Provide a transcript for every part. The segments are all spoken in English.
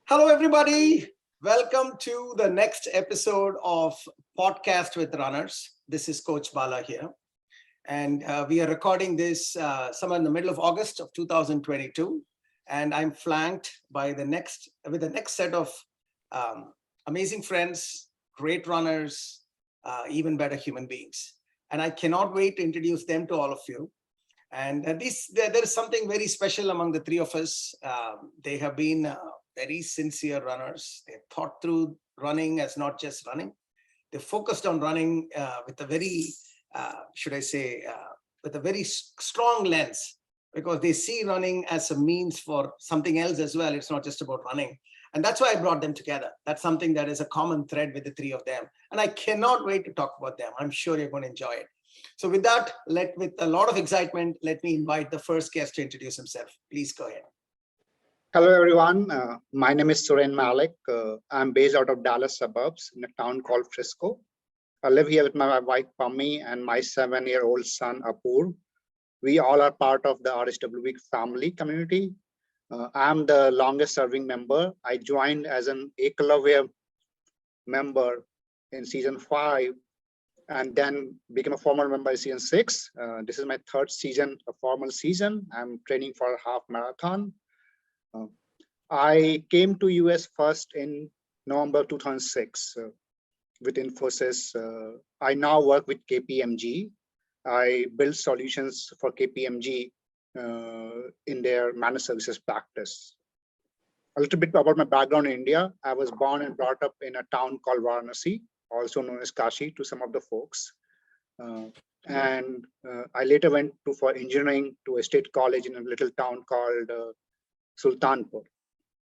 Hello, everybody. Welcome to the next episode of Podcast with Runners. This is Coach Bala here. And we are recording this somewhere in the middle of August of 2022. And I'm flanked by with the next set of amazing friends, great runners, even better human beings. And I cannot wait to introduce them to all of you. And there is something very special among the three of us. They have been very sincere runners. They thought through running as not just running. They focused on running with a very, with a very strong lens, because they see running as a means for something else as well. It's not just about running. And that's why I brought them together. That's something that is a common thread with the three of them. And I cannot wait to talk about them. I'm sure you're going to enjoy it. So with that, with a lot of excitement, let me invite the first guest to introduce himself. Please go ahead. Hello, everyone. My name is Suren Malik. I'm based out of Dallas suburbs in a town called Frisco. I live here with my wife, Pammi, and my 7-year-old son, Apur. We all are part of the RSWB family community. I'm the longest serving member. I joined as an Ekalavya member in season 5, and then became a formal member in season 6. This is my third season, a formal season. I'm training for a half marathon. I came to US first in November 2006 with Infosys. I now work with KPMG. I build solutions for KPMG in their managed services practice. A little bit about my background in India. I was born and brought up in a town called Varanasi, also known as Kashi to some of the folks. I later went for engineering to a state college in a little town called Sultanpur.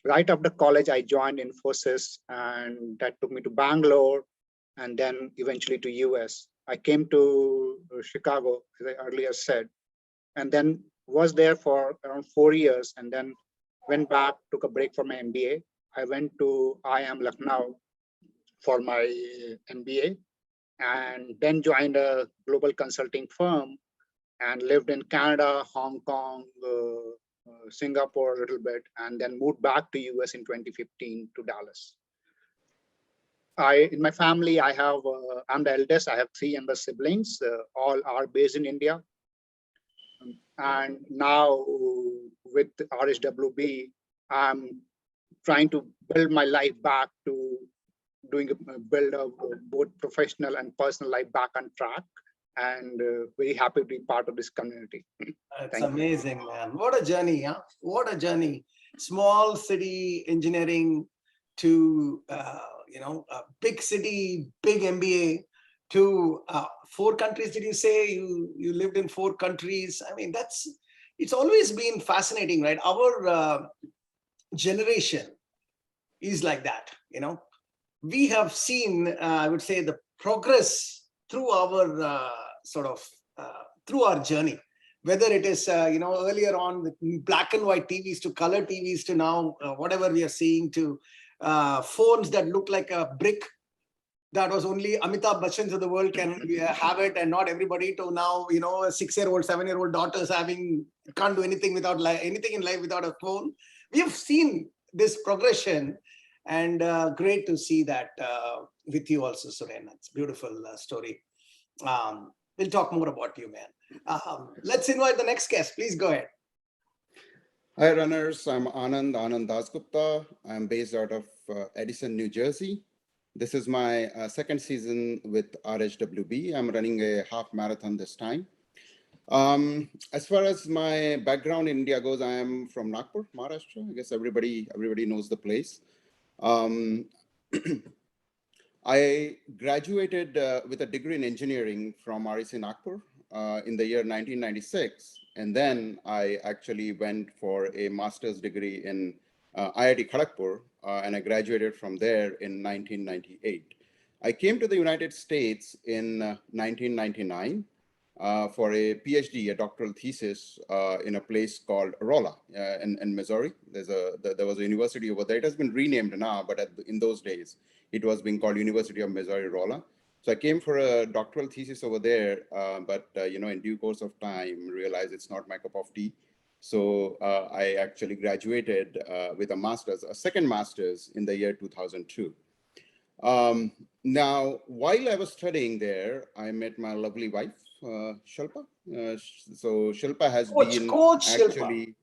Right after college, I joined Infosys, and that took me to Bangalore and then eventually to US. I came to Chicago, as I earlier said, and then was there for around 4 years, and then went back, took a break for my MBA. I went to IIM Lucknow for my MBA, and then joined a global consulting firm and lived in Canada, Hong Kong, Singapore a little bit, and then moved back to US in 2015 to Dallas. In my family, I'm the eldest. I have 3 younger siblings. All are based in India. And now with RSWB, I'm trying to build my life back to build both professional and personal life back on track. And very happy to be part of this community. It's amazing, man. What a journey, huh? What a journey. Small city engineering to, big city, big MBA to 4 countries. Did you say you lived in 4 countries? I mean, it's always been fascinating, right? Our generation is like that, We have seen, I would say, the progress through our through our journey, whether it is earlier on with black and white TVs to color TVs to now whatever we are seeing, to phones that look like a brick that was only Amitabh Bachchan's of the world can have it, and not everybody, to now 6-year-old 7-year-old daughters can't do anything anything in life without a phone. We have seen this progression, and great to see that with you also, Suren. It's a beautiful story. We'll talk more about you, man. Let's invite the next guest. Please go ahead. Hi, runners. I'm Anand Dasgupta. I'm based out of Edison, New Jersey. This is my second season with RSWB. I'm running a half marathon this time. As far as my background in India goes, I am from Nagpur, Maharashtra. I guess everybody knows the place. I graduated with a degree in engineering from REC Nagpur in the year 1996. And then I actually went for a master's degree in IIT Kharagpur, and I graduated from there in 1998. I came to the United States in 1999 for a PhD, a doctoral thesis in a place called Rolla in Missouri. There was a university over there. It has been renamed now, but in those days, it was being called University of Missouri Rolla. So I came for a doctoral thesis over there, but in due course of time, realized it's not my cup of tea. So I actually graduated with a master's, a second master's in the year 2002. Now, while I was studying there, I met my lovely wife, Shilpa. So Shilpa has been Coach Shilpa. actually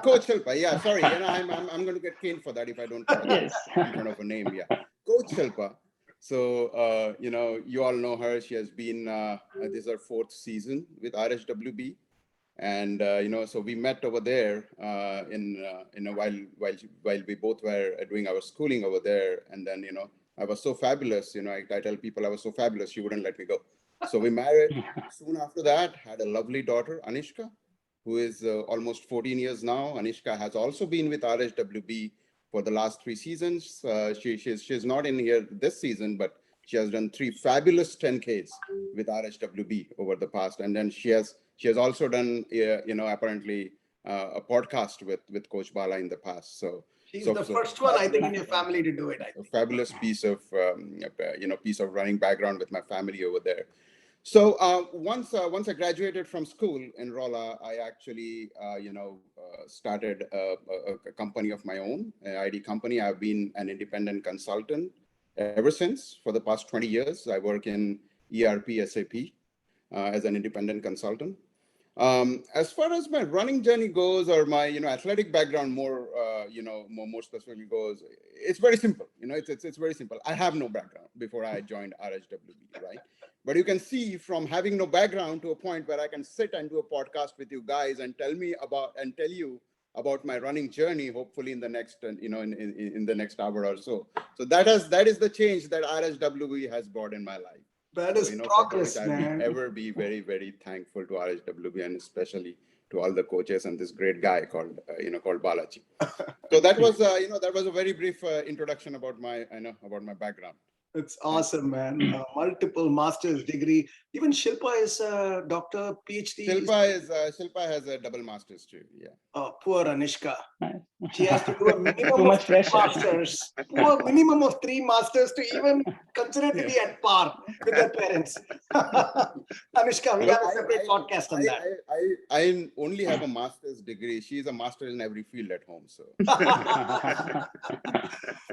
Coach Shilpa. Yeah, sorry, I'm going to get caned for that if I don't put Yes. in front of a name. Yeah, Coach Shilpa. So you all know her. She has been this is her fourth season with RHWB, and so we met over there in a while we both were doing our schooling over there, and then I was so fabulous. I tell people I was so fabulous, she wouldn't let me go. So we married. Soon after that, had a lovely daughter, Anishka, who is almost 14 years now. Anishka has also been with RHWB for the last 3 seasons. She's not in here this season, but she has done 3 fabulous 10Ks with RHWB over the past. And then she has also done, apparently a podcast with Coach Bala in the past. So she's the first one, I think, in your family to do it. A fabulous piece of, piece of running background with my family over there. So once I graduated from school in Rolla, I actually, started a company of my own, an ID company. I've been an independent consultant ever since. For the past 20 years, I work in ERP, SAP as an independent consultant. As far as my running journey goes, or my athletic background more specifically goes, it's very simple. It's very simple. I have no background before I joined RHWB, right? But you can see from having no background to a point where I can sit and do a podcast with you guys and tell you about my running journey, hopefully in the next in the next hour or so. So that is the change that RHWB has brought in my life. That is progress, I man. will ever be very, very thankful to RHWB, and especially to all the coaches and this great guy called Balaji. So that was a very brief introduction about my background. It's awesome, man. Multiple master's degree. Even Shilpa is a doctor, PhD. Shilpa has a double master's too. Yeah. Oh, poor Anishka. Nice. She has to do a minimum Too much of 3 pressure. masters. Poor minimum of 3 masters to even consider to be at par with her parents. Anishka, we have a separate podcast on that. I only have a master's degree. She's a master in every field at home. So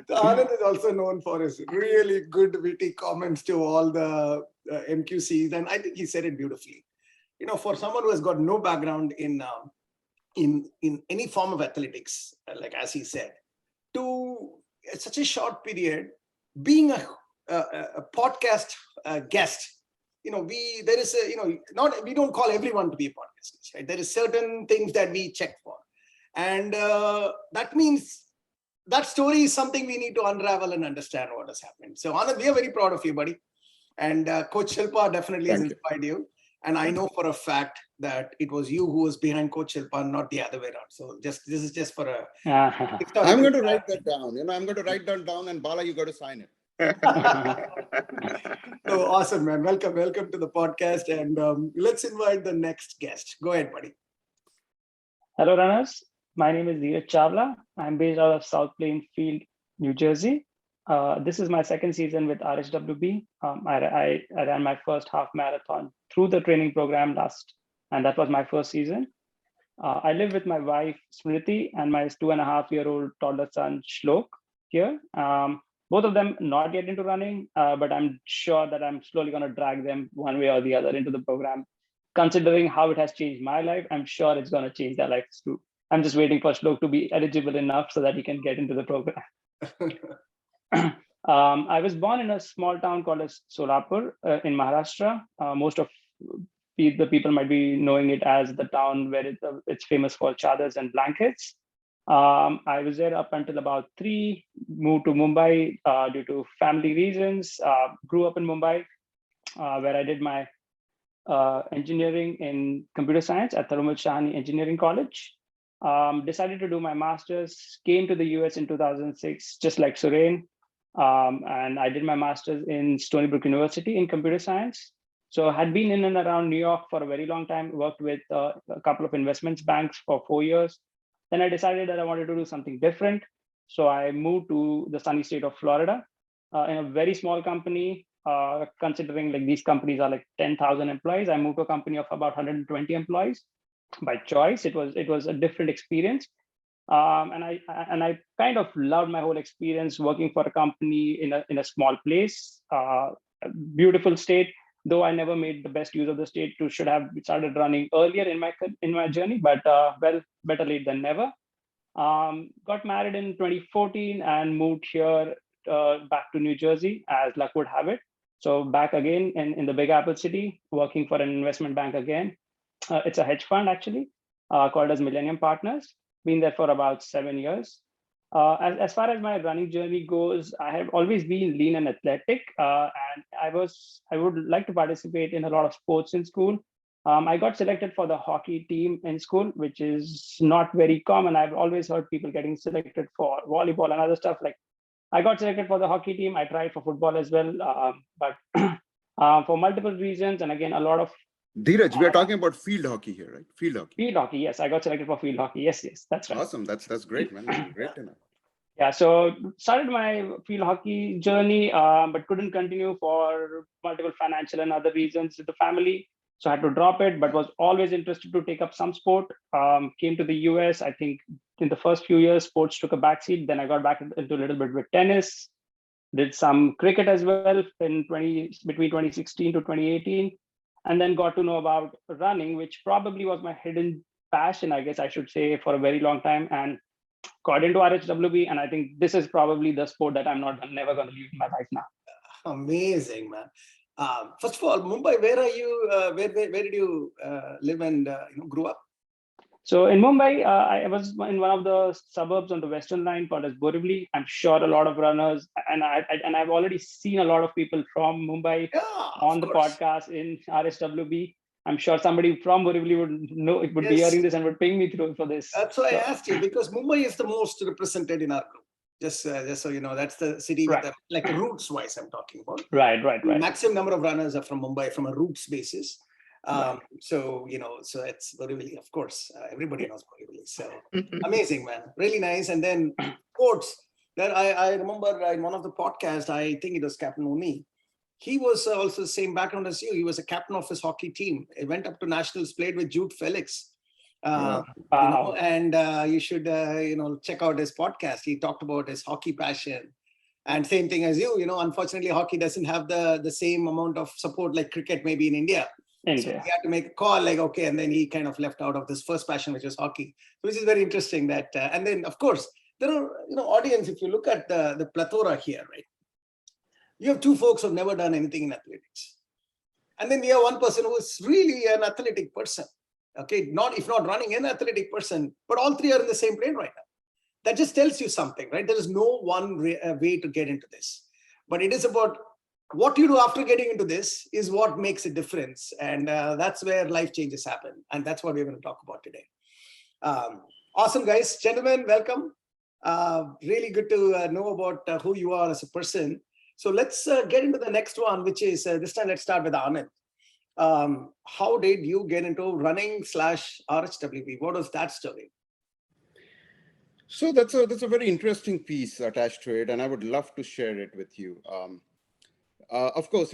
Anand is also known for his really good witty comments to all the MQCs, and I think he said it beautifully. For someone who has got no background in any form of athletics, like as he said, to such a short period, being a podcast guest, we don't call everyone to be a podcast guest, right? There is certain things that we check for, and that means that story is something we need to unravel and understand what has happened. So Anand, we are very proud of you, buddy. And Coach Shilpa definitely has inspired you. And I know for a fact that it was you who was behind Coach Shilpa, not the other way around. So this is just for a... I'm going to write that down. I'm going to write that down, and Bala, you got to sign it. So awesome, man. Welcome to the podcast. And let's invite the next guest. Go ahead, buddy. Hello, runners. My name is Dhiraj. I'm based out of South Plainfield, New Jersey. This is my second season with RHWB. I ran my first half marathon through the training program and that was my first season. I live with my wife, Smriti, and my 2.5-year-old toddler son, Shlok, here. Both of them not yet into running, but I'm sure that I'm slowly going to drag them one way or the other into the program. Considering how it has changed my life, I'm sure it's going to change their lives too. I'm just waiting for Shlok to be eligible enough so that he can get into the program. I was born in a small town called Solapur in Maharashtra. Most of the people might be knowing it as the town where it's famous for chadars and blankets. I was there up until about 3, moved to Mumbai due to family reasons, grew up in Mumbai where I did my engineering in computer science at Tharumul Shahani Engineering College. Decided to do my master's, came to the US in 2006, just like Suren, and I did my master's in Stony Brook University in computer science. So had been in and around New York for a very long time, worked with a couple of investments banks for 4 years. Then I decided that I wanted to do something different. So I moved to the sunny state of Florida in a very small company, considering like these companies are like 10,000 employees. I moved to a company of about 120 employees. by choice. It was a different experience. And I kind of loved my whole experience working for a company in a small place, a beautiful state. Though I never made the best use of the state, to should have started running earlier in my journey. But well, better late than never. Got married in 2014 and moved here back to New Jersey, as luck would have it. So back again in the Big Apple city, working for an investment bank again. It's a hedge fund actually, called as Millennium Partners. Been there for about 7 years. As far as my running journey goes, I have always been lean and athletic, and I would like to participate in a lot of sports in school. I got selected for the hockey team in school, which is not very common. I've always heard people getting selected for volleyball and other stuff. Like, I got selected for the hockey team. I tried for football as well, but for multiple reasons, and again, a lot of Dhiraj, we are talking about field hockey here, right? Field hockey. field hockey. Yes, I got selected for field hockey. Yes, that's right. Awesome. That's great, man. Great to know. Yeah, so started my field hockey journey, but couldn't continue for multiple financial and other reasons with the family. So I had to drop it, but was always interested to take up some sport. Came to the US. I think in the first few years, sports took a backseat. Then I got back into a little bit with tennis, did some cricket as well between 2016 to 2018, and then got to know about running, which probably was my hidden passion, I guess I should say, for a very long time, and got into RHWB. And I think this is probably the sport that I'm never going to leave in my life now. Amazing, man. First of all, Mumbai, where are you? Where did you live and grew up? So in Mumbai, I was in one of the suburbs on the Western Line called as Borivali. I'm sure a lot of runners, and I've already seen a lot of people from Mumbai on the podcast in RSWB. I'm sure somebody from Borivali would know, it would be hearing this and would ping me through for this. That's why I asked you, because Mumbai is the most represented in our group. Just so you know, that's the city with the, like roots wise I'm talking about. Right. The maximum number of runners are from Mumbai from a roots basis. So so it's Borivali, of course. Everybody knows Borivali. So amazing, man. Really nice. And then sports. That I remember in one of the podcasts, I think it was Captain Oni. He was also the same background as you. He was a captain of his hockey team. He went up to nationals, played with Jude Felix. And you should check out his podcast. He talked about his hockey passion, and same thing as you. Unfortunately, hockey doesn't have the same amount of support like cricket maybe in India. So he had to make a call like, okay, and then he kind of left out of this first passion, which was hockey, which is very interesting. That and then of course there are audience. If you look at the plethora here, right? You have two folks who've never done anything in athletics, and then you have one person who is really an athletic person. Okay, if not running, an athletic person, but all three are in the same plane right now. That just tells you something, right? There is no one way to get into this, but it is about what you do after getting into this is what makes a difference. And that's where life changes happen. And that's what we're going to talk about today. Awesome, guys. Gentlemen, welcome. Really good to know about who you are as a person. So let's get into the next one, which is this time let's start with Anand. How did you get into running /RHWB? What was that story? So that's a very interesting piece attached to it, and I would love to share it with you. Of course,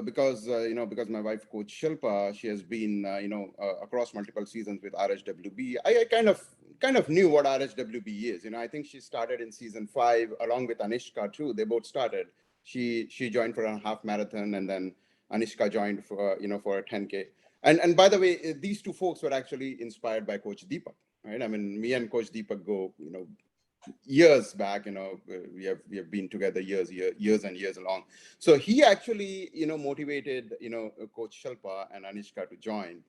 because my wife, Coach Shilpa, she has been, across multiple seasons with RHWB. I kind of knew what RHWB is. I think she started in season 5 along with Anishka too. They both started. She joined for a half marathon, and then Anishka joined for a 10K. And by the way, these two folks were actually inspired by Coach Deepak, right? I mean, me and Coach Deepak go, years back. We have been together years and years along. So he actually, motivated, Coach Shilpa and Anishka to join,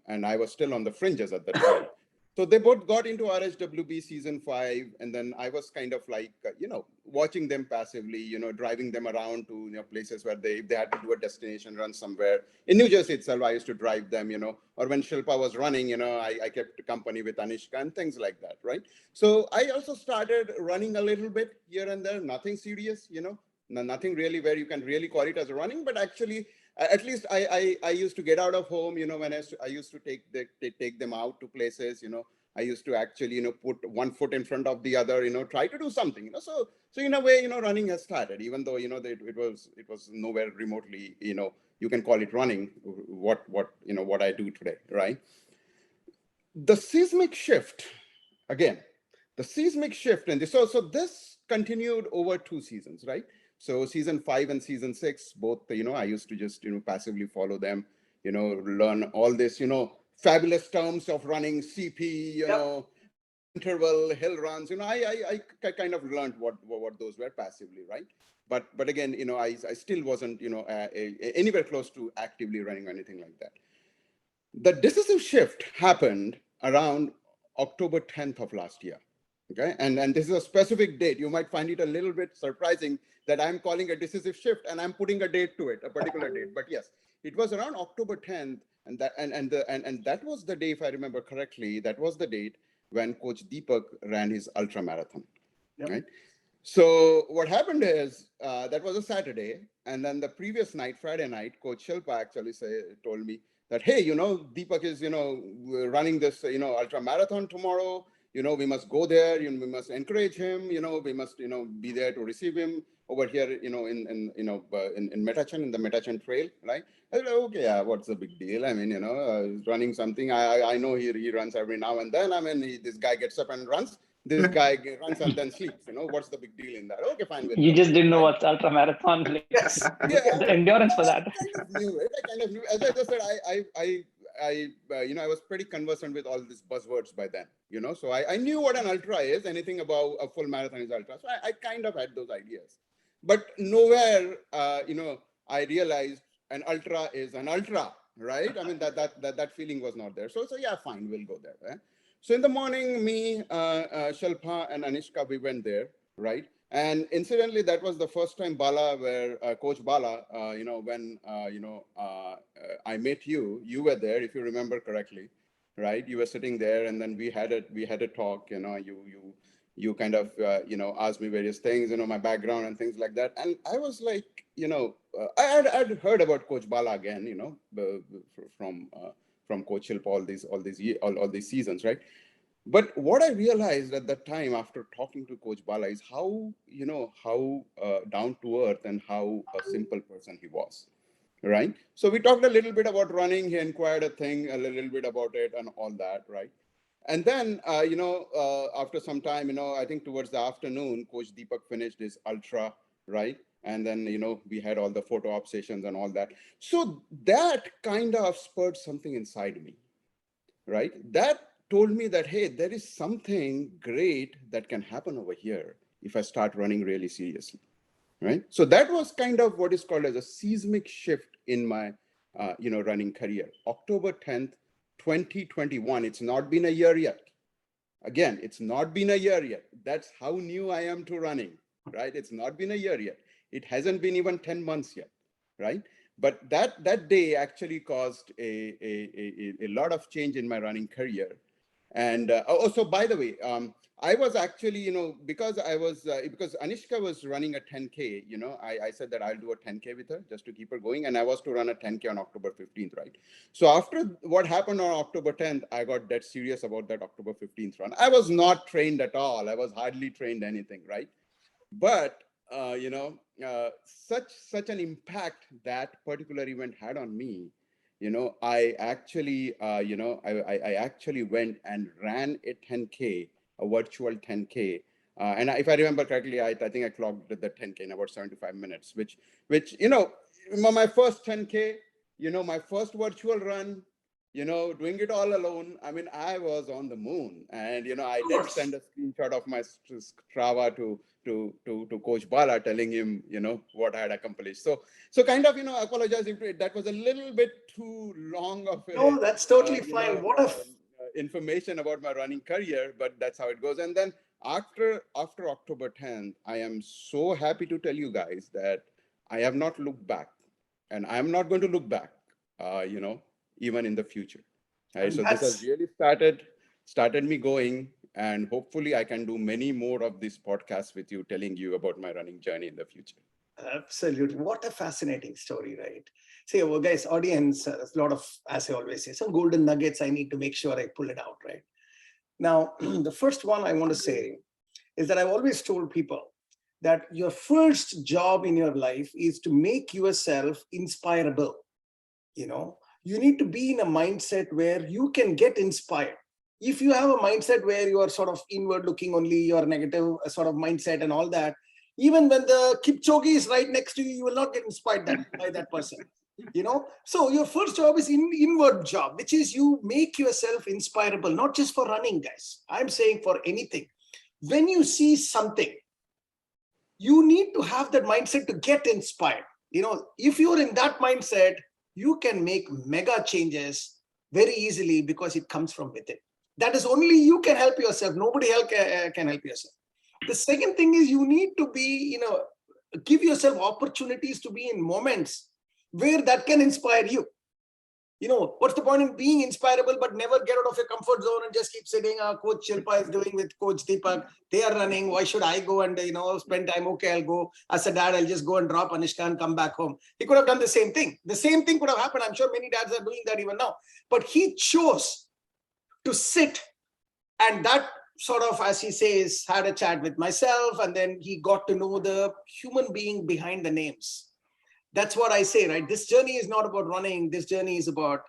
and I was still on the fringes at that time. So they both got into RHWB season 5, and then I was kind of like, watching them passively, driving them around to places where if they had to do a destination run somewhere. In New Jersey itself, I used to drive them, or when Shilpa was running, I kept company with Anishka and things like that, right? So I also started running a little bit here and there, nothing serious, nothing really where you can really call it as a running, but actually, at least I used to get out of home, when I used to take them out to places, I used to actually, put one foot in front of the other, try to do something, So in a way, running has started, even though, it was nowhere remotely, you can call it running, what I do today, right? the seismic shift, again, the seismic shift, and so this continued over 2 seasons, right? So season 5 and season 6, both, I used to just, passively follow them, learn all this, fabulous terms of running CP, Yep. interval, hill runs, I kind of learned what those were passively, right? But again, I still wasn't, anywhere close to actively running or anything like that. The decisive shift happened around October 10th of last year. Okay, and this is a specific date. You might find it a little bit surprising that I'm calling a decisive shift and I'm putting a date to it, a particular date. But yes, it was around October 10th, and that was the day, if I remember correctly, that was the date when Coach Deepak ran his ultra marathon. Yep. Right. So what happened is that was a Saturday, and then the previous night, Friday night, Coach Shilpa actually told me that, hey, Deepak is running this ultra marathon tomorrow. We must go there. We must encourage him. We must be there to receive him over here. In Metachan, in the Metachan Trail, right? I said, okay, yeah, what's the big deal? I mean, he's running something. I know he runs every now and then. I mean, this guy gets up and runs. This guy runs and then sleeps. What's the big deal in that? Okay, fine. You go. just didn't know what's ultra marathon. Like, Yes. the endurance for that. I kind of knew it. I kind of knew. As I just said, I was pretty conversant with all these buzzwords by then. So I knew what an ultra is. Anything about a full marathon is ultra. So I kind of had those ideas, but nowhere, I realized an ultra is an ultra, right? I mean that feeling was not there. So yeah, fine, we'll go there. Right? So in the morning, me, Shalpa, and Anishka, we went there, right? And incidentally, that was the first time Bala, where Coach Bala, when I met you, you were there, if you remember correctly, right? You were sitting there, and then we had a talk. You kind of asked me various things, my background and things like that. And I was like, I'd heard about Coach Bala again, from Coach Shilpa all these seasons, right? But what I realized at that time after talking to Coach Bala is how down to earth and how a simple person he was, right? So we talked a little bit about running. He inquired a little bit about it and all that, right? And then, after some time, I think towards the afternoon, Coach Deepak finished his ultra, right? And then, we had all the photo op sessions and all that. So that kind of spurred something inside me, right? That told me that, hey, there is something great that can happen over here if I start running really seriously, right? So that was kind of what is called as a seismic shift in my, running career. October 10th, 2021. It's not been a year yet. Again, it's not been a year yet. That's how new I am to running, right? It's not been a year yet. It hasn't been even 10 months yet, right? But that day actually caused a lot of change in my running career. And also, by the way, I was actually, because Anishka was running a 10K, I said that I'll do a 10K with her just to keep her going. And I was to run a 10K on October 15th, right? So after what happened on October 10th, I got dead serious about that October 15th run. I was not trained at all. I was hardly trained anything, right? But, such an impact that particular event had on me, I actually, I actually went and ran a 10K, a virtual 10K. And if I remember correctly, I think I clocked the 10K in about 75 minutes, which, my first 10K, my first virtual run, doing it all alone. I mean, I was on the moon, and, I did send a screenshot of my Strava to Coach Bala, telling him, what I had accomplished. So kind of, apologize if that was a little bit too long of a, No, that's totally fine. information about my running career, but that's how it goes. And then after October 10th, I am so happy to tell you guys that I have not looked back, and I'm not going to look back, even in the future. Right? So this has really started me going, and hopefully I can do many more of these podcasts with you, telling you about my running journey in the future. Absolutely. What a fascinating story, right? See, well, guys, audience, there's a lot of, as I always say, some golden nuggets. I need to make sure I pull it out, right? Now, the first one I want to say is that I've always told people that your first job in your life is to make yourself inspirable. You need to be in a mindset where you can get inspired. if you have a mindset where you are sort of inward looking only, your negative sort of mindset and all that, even when the Kipchoge is right next to you, you will not get inspired by that person. So your first job is inward job, which is you make yourself inspirable, not just for running, guys. I'm saying for anything. When you see something, you need to have that mindset to get inspired. If you're in that mindset, you can make mega changes very easily because it comes from within. That is only you can help yourself. Nobody else can help yourself. The second thing is you need to be, give yourself opportunities to be in moments where that can inspire you. What's the point in being inspirable but never get out of your comfort zone and just keep sitting? Coach Shilpa is doing with Coach Deepak. They are running. Why should I go and spend time? Okay, I'll go. As a dad, I'll just go and drop Anushka and come back home. He could have done the same thing. The same thing could have happened. I'm sure many dads are doing that even now. But he chose to sit, and that sort of, as he says, had a chat with myself, and then he got to know the human being behind the names. That's what I say, right? This journey is not about running. This journey is about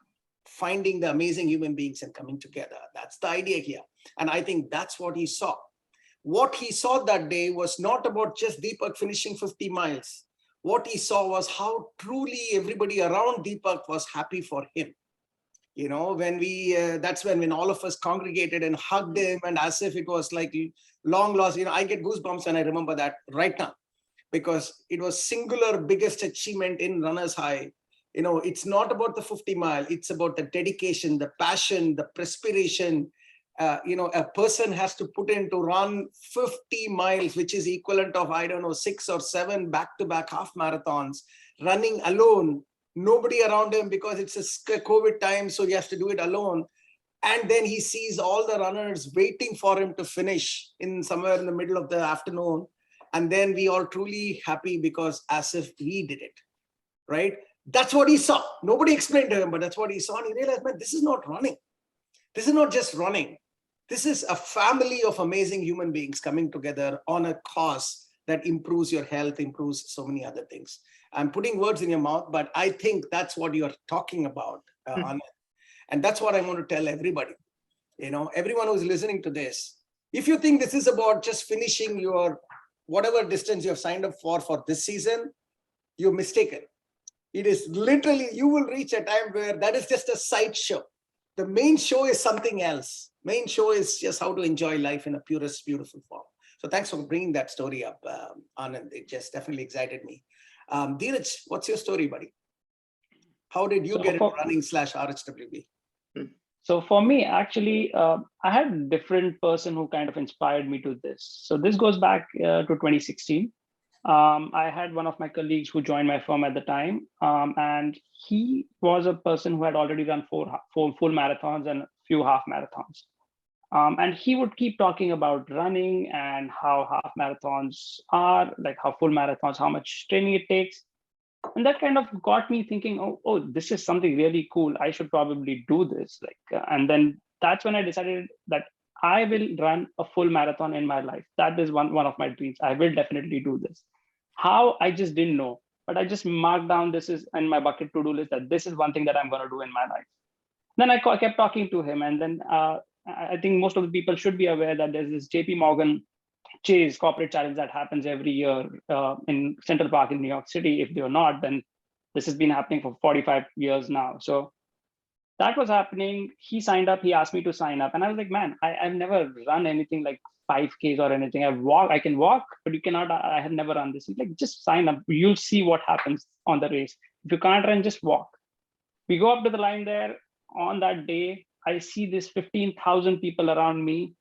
finding the amazing human beings and coming together. That's the idea here. And I think that's what he saw. What he saw that day was not about just Deepak finishing 50 miles. What he saw was how truly everybody around Deepak was happy for him. When that's when all of us congregated and hugged him, and as if it was like long lost, I get goosebumps when I remember that right now, because it was singular biggest achievement in runner's high. It's not about the 50 mile. It's about the dedication, the passion, the perspiration. A person has to put in to run 50 miles, which is equivalent of, 6 or 7 back-to-back half marathons, running alone, nobody around him because it's a COVID time. So he has to do it alone. And then he sees all the runners waiting for him to finish in somewhere in the middle of the afternoon. And then we all truly happy because as if we did it, right? That's what he saw. Nobody explained to him, but that's what he saw. And he realized, man, this is not running. This is not just running. This is a family of amazing human beings coming together on a cause that improves your health, improves so many other things. I'm putting words in your mouth, but I think that's what you're talking about, Anand. And that's what I want to tell everybody. Everyone who's listening to this, if you think this is about just finishing your whatever distance you have signed up for this season, you're mistaken. It is literally, you will reach a time where that is just a side show. The main show is something else. Main show is just how to enjoy life in a purest, beautiful form. So thanks for bringing that story up, Anand. It just definitely excited me. Dhiraj, what's your story, buddy? How did you get into running /RHWB? So for me, actually, I had a different person who kind of inspired me to this. So this goes back to 2016. I had one of my colleagues who joined my firm at the time, and he was a person who had already run four full marathons and a few half marathons. And he would keep talking about running and how half marathons are, like how full marathons, how much training it takes. And that kind of got me thinking, oh, this is something really cool. I should probably do this. And then that's when I decided that I will run a full marathon in my life. That is one of my dreams. I will definitely do this. How, I just didn't know, but I just marked down, this is in my bucket to-do list, that this is one thing that I'm going to do in my life. Then I kept talking to him. And then I think most of the people should be aware that there's this JP Morgan Chase corporate challenge that happens every year in Central Park in New York City. If they're not, then this has been happening for 45 years now. So that was happening. He signed up. He asked me to sign up. And I was like, man, I've never run anything like 5Ks or anything. I can walk, but you cannot. I have never run this. He's like, just sign up. You'll see what happens on the race. If you can't run, just walk. We go up to the line there. On that day, I see this 15,000 people around me.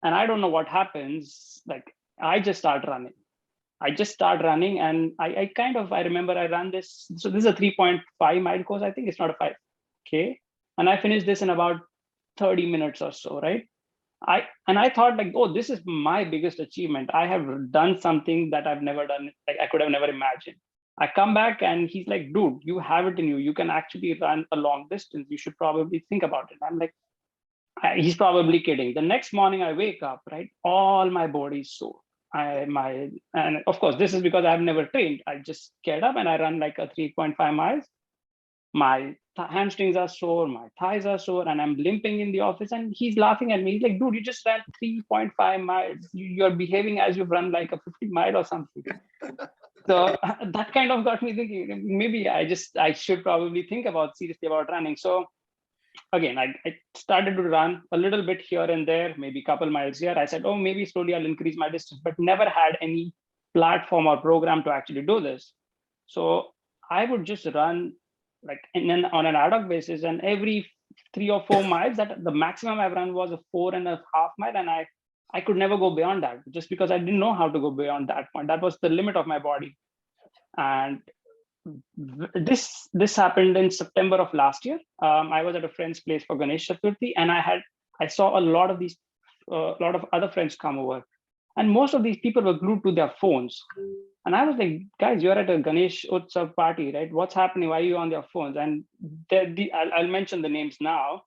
And I don't know what happens. Like, I just start running. And I remember I ran this. So this is a 3.5 mile course. I think it's not a 5K. And I finished this in about 30 minutes or so, right? I thought like, oh, this is my biggest achievement. I have done something that I've never done, like I could have never imagined. I come back and he's like, dude, you have it in you. You can actually run a long distance. You should probably think about it. I'm like, he's probably kidding. The next morning I wake up, right? All my body is sore. And of course, this is because I've never trained. I just get up and I run like a 3.5 miles. My hamstrings are sore, my thighs are sore, and I'm limping in the office. And he's laughing at me. He's like, dude, you just ran 3.5 miles. You're behaving as you've run like a 50-mile or something. So that kind of got me thinking, maybe I should probably think seriously about running. So again, I started to run a little bit here and there, maybe a couple miles here. I said, oh, maybe slowly I'll increase my distance, but never had any platform or program to actually do this. So I would just run like on an ad hoc basis, and every 3 or 4 miles, that the maximum I've run was a 4.5 mile, and I could never go beyond that, just because I didn't know how to go beyond that point. That was the limit of my body. And this happened in September of last year. I was at a friend's place for Ganesh Chaturthi, and I saw a lot of other friends come over, and most of these people were glued to their phones. And I was like, guys, you're at a Ganesh Utsav party, right? What's happening? Why are you on their phones? And I'll mention the names now.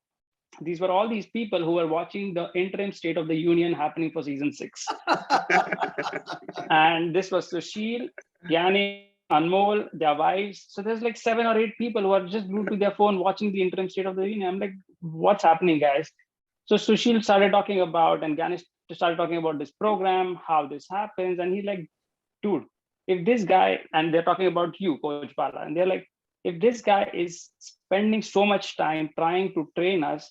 These were all these people who were watching the interim State of the Union happening for season 6. And this was Sushil, Gyani, Anmol, their wives. So there's like 7 or 8 people who are just glued to their phone watching the interim State of the Union. I'm like, what's happening, guys? So Sushil started talking about, and Ganesh started talking about this program, how this happens. And he's like, dude, if this guy, and they're talking about you, Coach Bala, and they're like, if this guy is spending so much time trying to train us,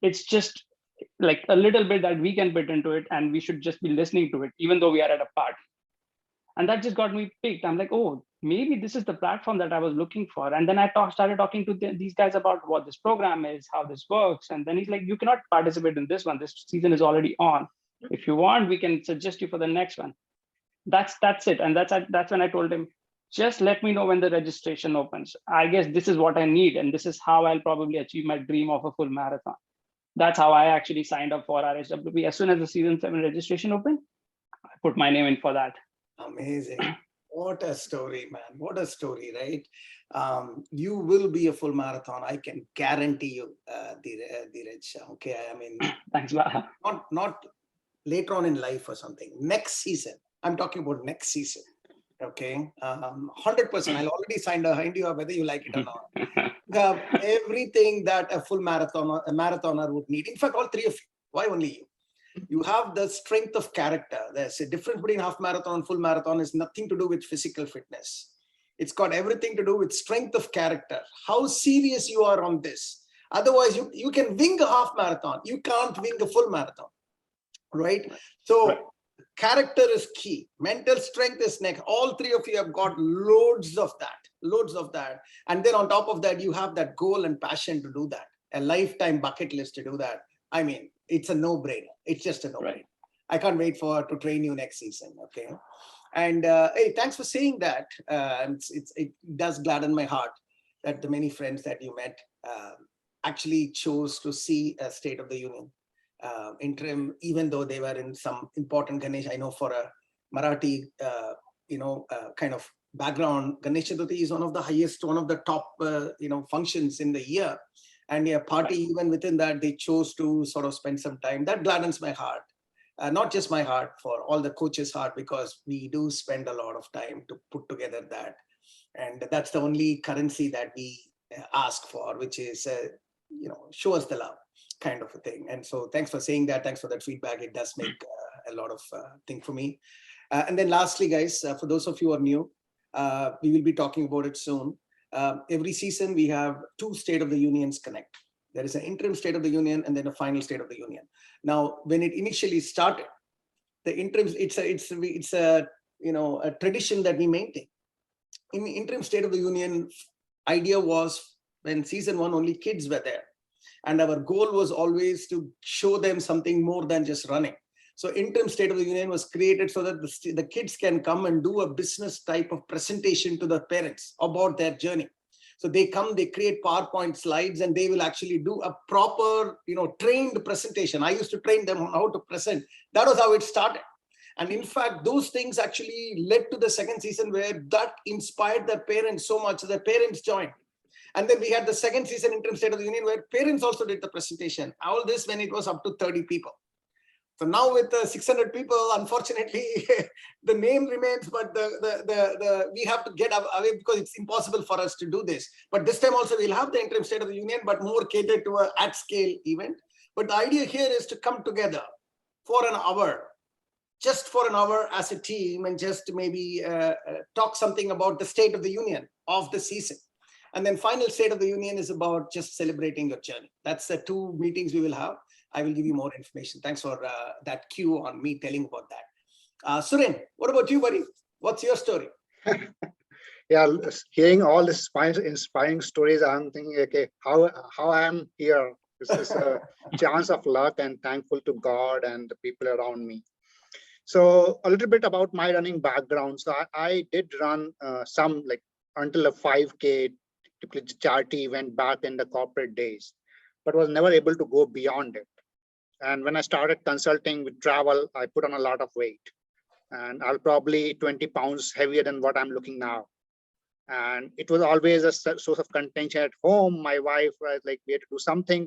it's just like a little bit that we can fit into it, and we should just be listening to it, even though we are at a party. And that just got me picked. I'm like, oh, maybe this is the platform that I was looking for. And then I started talking to these guys about what this program is, how this works. And then he's like, you cannot participate in this one. This season is already on. If you want, we can suggest you for the next one. That's it. And that's when I told him, just let me know when the registration opens. I guess this is what I need, and this is how I'll probably achieve my dream of a full marathon. That's how I actually signed up for RSWP. As soon as the season 7 registration opened, I put my name in for that. Amazing. What a story, man. What a story, right? You will be a full marathon. I can guarantee you, Dhiraj. Okay, I mean, Thanks, Bala. Not later on in life or something. Next season. I'm talking about next season. Okay, 100%. I'll already sign behind you, whether you like it or not. You have everything that a marathoner would need. In fact, all 3 of you. Why only you? You have the strength of character. There's a difference between half marathon and full marathon. Is nothing to do with physical fitness. It's got everything to do with strength of character. How serious you are on this. Otherwise, you can wing a half marathon. You can't wing a full marathon, right? So. Right. Character is key. Mental strength is next. All 3 of you have got loads of that. And then on top of that, you have that goal and passion to do that. A lifetime bucket list to do that. I mean, it's a no-brainer. It's just a no-brainer. Right. I can't wait to train you next season. Okay. And hey, thanks for saying that. It does gladden my heart that the many friends that you met actually chose to see a State of the Union. Interim, even though they were in some important Ganesh. I know for a Marathi, kind of background, Ganesh Chaturthi is one of the highest, one of the top, functions in the year. And a party, even within that, they chose to sort of spend some time. That gladdens my heart. Not just my heart, for all the coaches' heart, because we do spend a lot of time to put together that. And that's the only currency that we ask for, which is, show us the love. Kind of a thing. And so thanks for saying that. Thanks for that feedback. It does make a lot of thing for me. And then lastly, guys, for those of you who are new, we will be talking about it soon. Every season, we have 2 State of the Unions connect. There is an interim State of the Union and then a final State of the Union. Now, when it initially started, the interim, it's a tradition that we maintain. In the interim State of the Union, idea was when season 1, only kids were there. And our goal was always to show them something more than just running. So interim State of the Union was created so that the kids can come and do a business type of presentation to the parents about their journey. So they come, they create PowerPoint slides, and they will actually do a proper, trained presentation. I used to train them on how to present. That was how it started. And in fact, those things actually led to the second season, where that inspired the parents so much that the parents joined. And then we had the second season interim State of the Union, where parents also did the presentation. All this when it was up to 30 people. So now with 600 people, unfortunately, the name remains, but we have to get away because it's impossible for us to do this. But this time also we'll have the interim State of the Union, but more catered to a at-scale event. But the idea here is to come together for an hour, just for an hour as a team, and just maybe talk something about the State of the Union of the season. And then final State of the Union is about just celebrating your journey. That's the 2 meetings we will have. I will give you more information. Thanks for that cue on me telling about that. Suren, what about you, buddy? What's your story? Yeah, hearing all these inspiring stories, I'm thinking, okay, how I am here. This is a chance of luck, and thankful to God and the people around me. So a little bit about my running background. So I did run some, like, until a 5K, typically charity event back in the corporate days, but was never able to go beyond it. And when I started consulting with travel, I put on a lot of weight, and I'm probably 20 pounds heavier than what I'm looking now. And it was always a source of contention at home. My wife was like, we had to do something,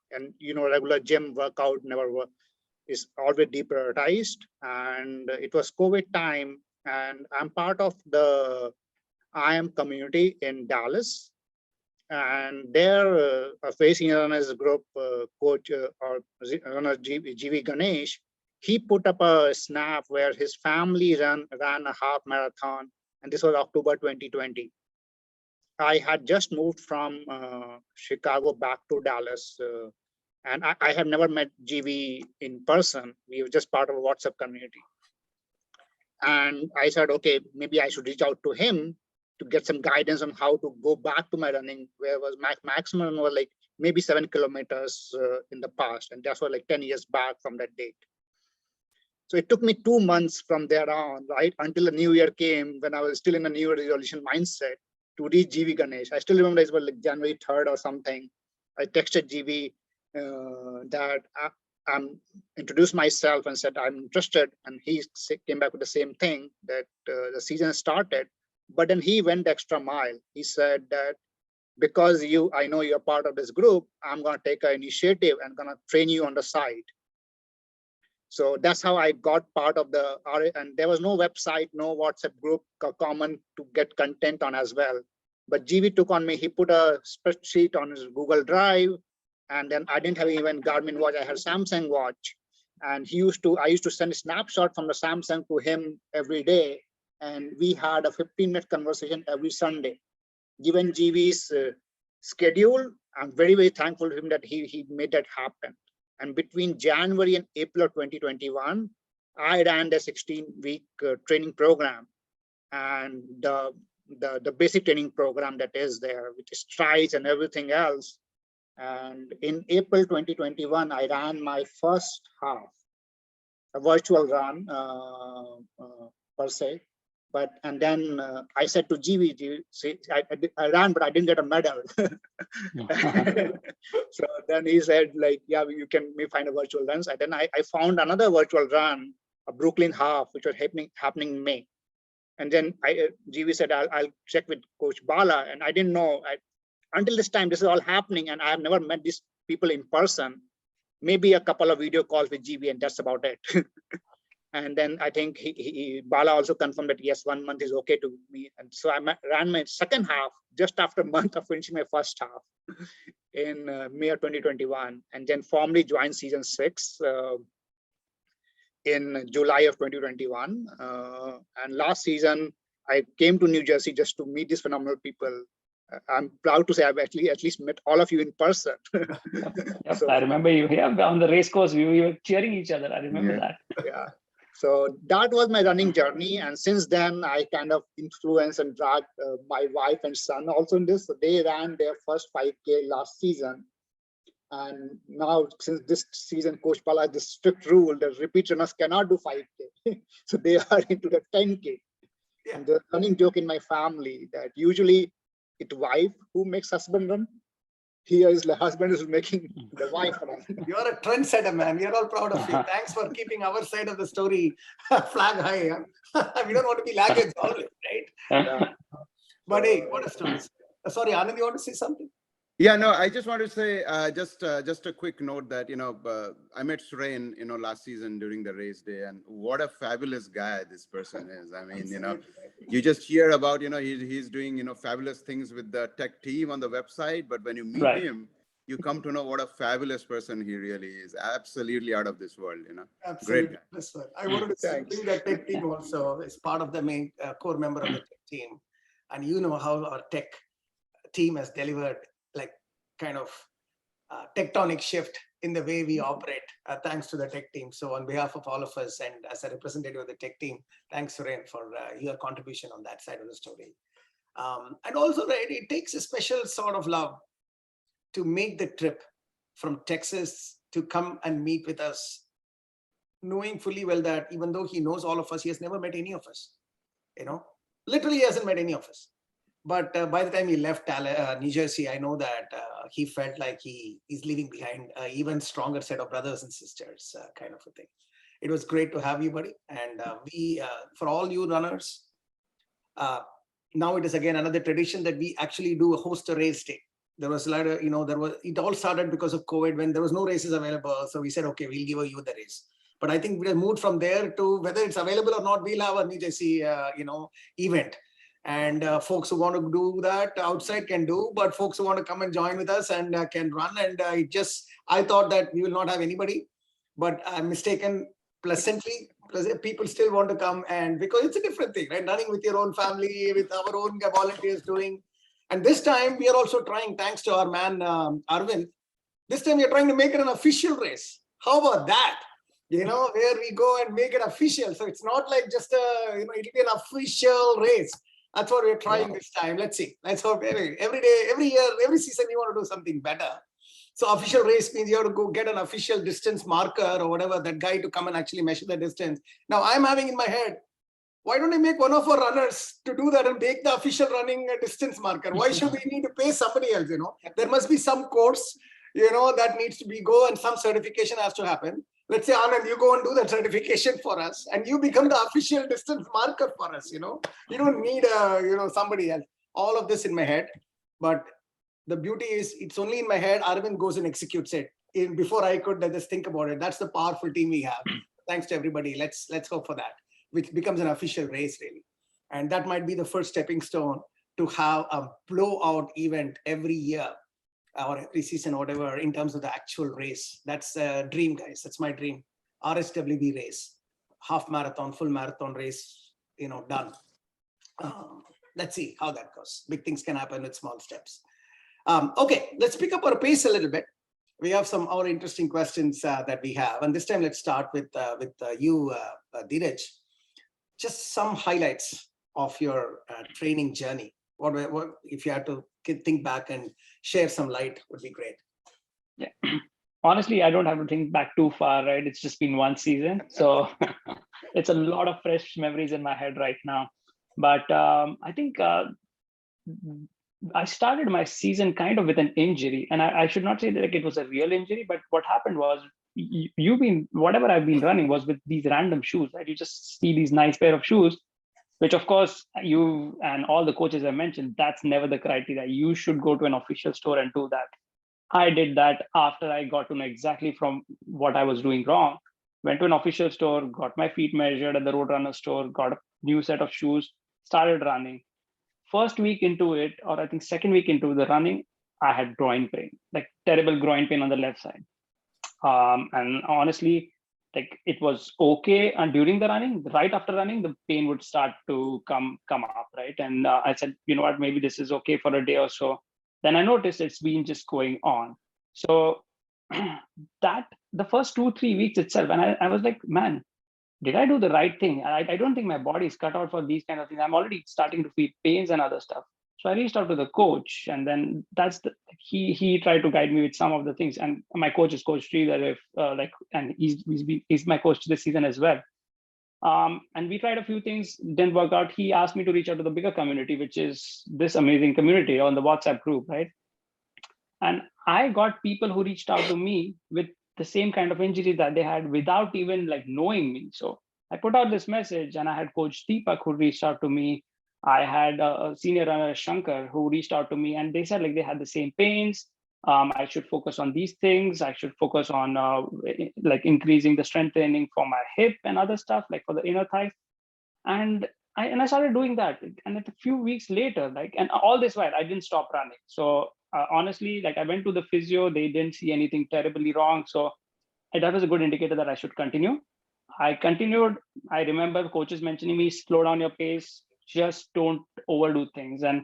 and regular gym workout is always deprioritized. And it was COVID time, and I'm part of the IM community in Dallas. And there, a facing runners group coach or runner GV Ganesh, he put up a snap where his family ran a half marathon, and this was October 2020. I had just moved from Chicago back to Dallas, and I have never met GV in person. We were just part of a WhatsApp community. And I said, okay, maybe I should reach out to him to get some guidance on how to go back to my running, where was maximum was like maybe 7 kilometers in the past. And that's was like 10 years back from that date. So it took me 2 months from there on, right, until the new year came, when I was still in a new year resolution mindset, to reach GV Ganesh. I still remember it was like January 3rd or something. I texted GV that I'm introduced myself and said I'm interested, and he came back with the same thing, that the season started. But then he went the extra mile. He said that because I know you're part of this group, I'm going to take an initiative and going to train you on the side. So that's how I got part of the RA, and there was no website, no WhatsApp group common to get content on as well. But GV took on me. He put a spreadsheet on his Google Drive, and then I didn't have even Garmin watch. I had Samsung watch, and I used to send a snapshot from the Samsung to him every day. And we had a 15-minute conversation every Sunday. Given GV's schedule, I'm very, very thankful to him that he made that happen. And between January and April of 2021, I ran the 16-week training program, and the basic training program that is there, with strides and everything else. And in April 2021, I ran my first half, a virtual run per se. And then I said to GV, I ran, but I didn't get a medal. So then he said, like, yeah, you can maybe find a virtual run. And then I found another virtual run, a Brooklyn half, which was happening in May. And then GV said, I'll check with Coach Bala. And I didn't know, until this time, this is all happening, and I have never met these people in person. Maybe a couple of video calls with GV, and that's about it. And then I think Bala also confirmed that yes, 1 month is okay to me. And so I ran my second half just after a month of finishing my first half in May of 2021, and then formally joined season 6 in July of 2021. And last season, I came to New Jersey just to meet these phenomenal people. I'm proud to say I've at least met all of you in person. Yep. So, I remember you. Yeah, on the race course, we were cheering each other. I remember that. Yeah. So that was my running journey. And since then, I kind of influenced and dragged my wife and son also in this. So they ran their first 5K last season. And now, since this season, Coach Bala has this strict rule that repeat runners cannot do 5K. So they are into the 10K. Yeah. And the running joke in my family that usually it's wife who makes husband run. Here is the husband is making the wife run. You're a trendsetter, man. We are all proud of you. Thanks for keeping our side of the story flag high. We don't want to be laggards always, right? But hey, what a story. Sorry, Anand, you want to say something? Yeah, no, I just want to say just a quick note that I met Suren last season during the race day, and what a fabulous guy this person is. I mean, you just hear about he's doing fabulous things with the tech team on the website, but when you meet Right. him, you come to know what a fabulous person he really is. Absolutely out of this world. Absolutely. Great guy. That's what I wanted to Thanks. bring that tech team also as part of the main core member of the tech team. And you know how our tech team has delivered like kind of tectonic shift in the way we operate, thanks to the tech team. So on behalf of all of us and as a representative of the tech team, thanks Suren for your contribution on that side of the story. And also, right, it takes a special sort of love to make the trip from Texas to come and meet with us, knowing fully well that even though he knows all of us, he has never met any of us. Literally he hasn't met any of us. But by the time he left New Jersey, I know that he felt like he is leaving behind an even stronger set of brothers and sisters, kind of a thing. It was great to have you, buddy. And we, for all you runners, now it is again another tradition that we actually do host a race day. There was a lot of, it all started because of COVID when there was no races available. So we said, okay, we'll give you the race. But I think we have moved from there to whether it's available or not, we'll have a New Jersey, event. And folks who want to do that outside can do, but folks who want to come and join with us and can run. And I thought that we will not have anybody, but I'm mistaken pleasantly. People still want to come, and because it's a different thing, right? Running with your own family, with our own volunteers doing. And this time we are also trying, thanks to our man, Arvind, this time we are trying to make it an official race. How about that? Where we go and make it official. So it's not like just it'll be an official race. That's what we're trying this time. Let's see. Let's hope every day, every year, every season, we want to do something better. So official race means you have to go get an official distance marker or whatever, that guy to come and actually measure the distance. Now I'm having in my head, why don't I make one of our runners to do that and make the official running distance marker? Why should we need to pay somebody else? There must be some course, that needs to be go and some certification has to happen. Let's say, Anand, you go and do that certification for us and you become the official distance marker for us. You don't need somebody else. All of this in my head, but the beauty is it's only in my head. Arvind goes and executes it before I could just think about it. That's the powerful team we have. Thanks to everybody. Let's hope for that, which becomes an official race really. And that might be the first stepping stone to have a blowout event every year or every season or whatever in terms of the actual race. That's a dream, guys. That's my dream. RSWB race, half marathon, full marathon race, done. Let's see how that goes. Big things can happen with small steps. Okay, let's pick up our pace a little bit. We have some other interesting questions that we have. And this time let's start with you, Dhiraj. Just some highlights of your training journey. What if you had to think back and share some light, would be great. Yeah. Honestly, I don't have to think back too far, right? It's just been one season. So it's a lot of fresh memories in my head right now. But I think I started my season kind of with an injury. And I should not say that like it was a real injury, but what happened was whatever I've been running was with these random shoes, right? You just see these nice pair of shoes, which of course you and all the coaches I mentioned, that's never the criteria. You should go to an official store and do that. I did that after I got to know exactly from what I was doing wrong. Went to an official store, got my feet measured at the Roadrunner store, got a new set of shoes, started running. First week into it, or I think second week into the running, I had groin pain, like terrible groin pain on the left side. And honestly, like it was okay. And during the running, right after running, the pain would start to come up, right? And I said, you know what, maybe this is okay for a day or so. Then I noticed it's been just going on. So that the first 2-3 weeks itself, and I was like, man, did I do the right thing? I don't think my body is cut out for these kind of things. I'm already starting to feel pains and other stuff. So I reached out to the coach, and then he tried to guide me with some of the things. And my coach is Coach Sridhar, and he's my coach this season as well. And we tried a few things, didn't work out. He asked me to reach out to the bigger community, which is this amazing community on the WhatsApp group, right? And I got people who reached out to me with the same kind of injury that they had without even like knowing me. So I put out this message, and I had Coach Deepak who reached out to me. I had a senior runner, Shankar, who reached out to me and they said like they had the same pains. I should focus on these things. I should focus on like increasing the strength training for my hip and other stuff, like for the inner thighs. And I started doing that. And a few weeks later, like, and all this while I didn't stop running. So honestly, like I went to the physio, they didn't see anything terribly wrong. So that was a good indicator that I should continue. I continued. I remember coaches mentioning me, slow down your pace, just don't overdo things. And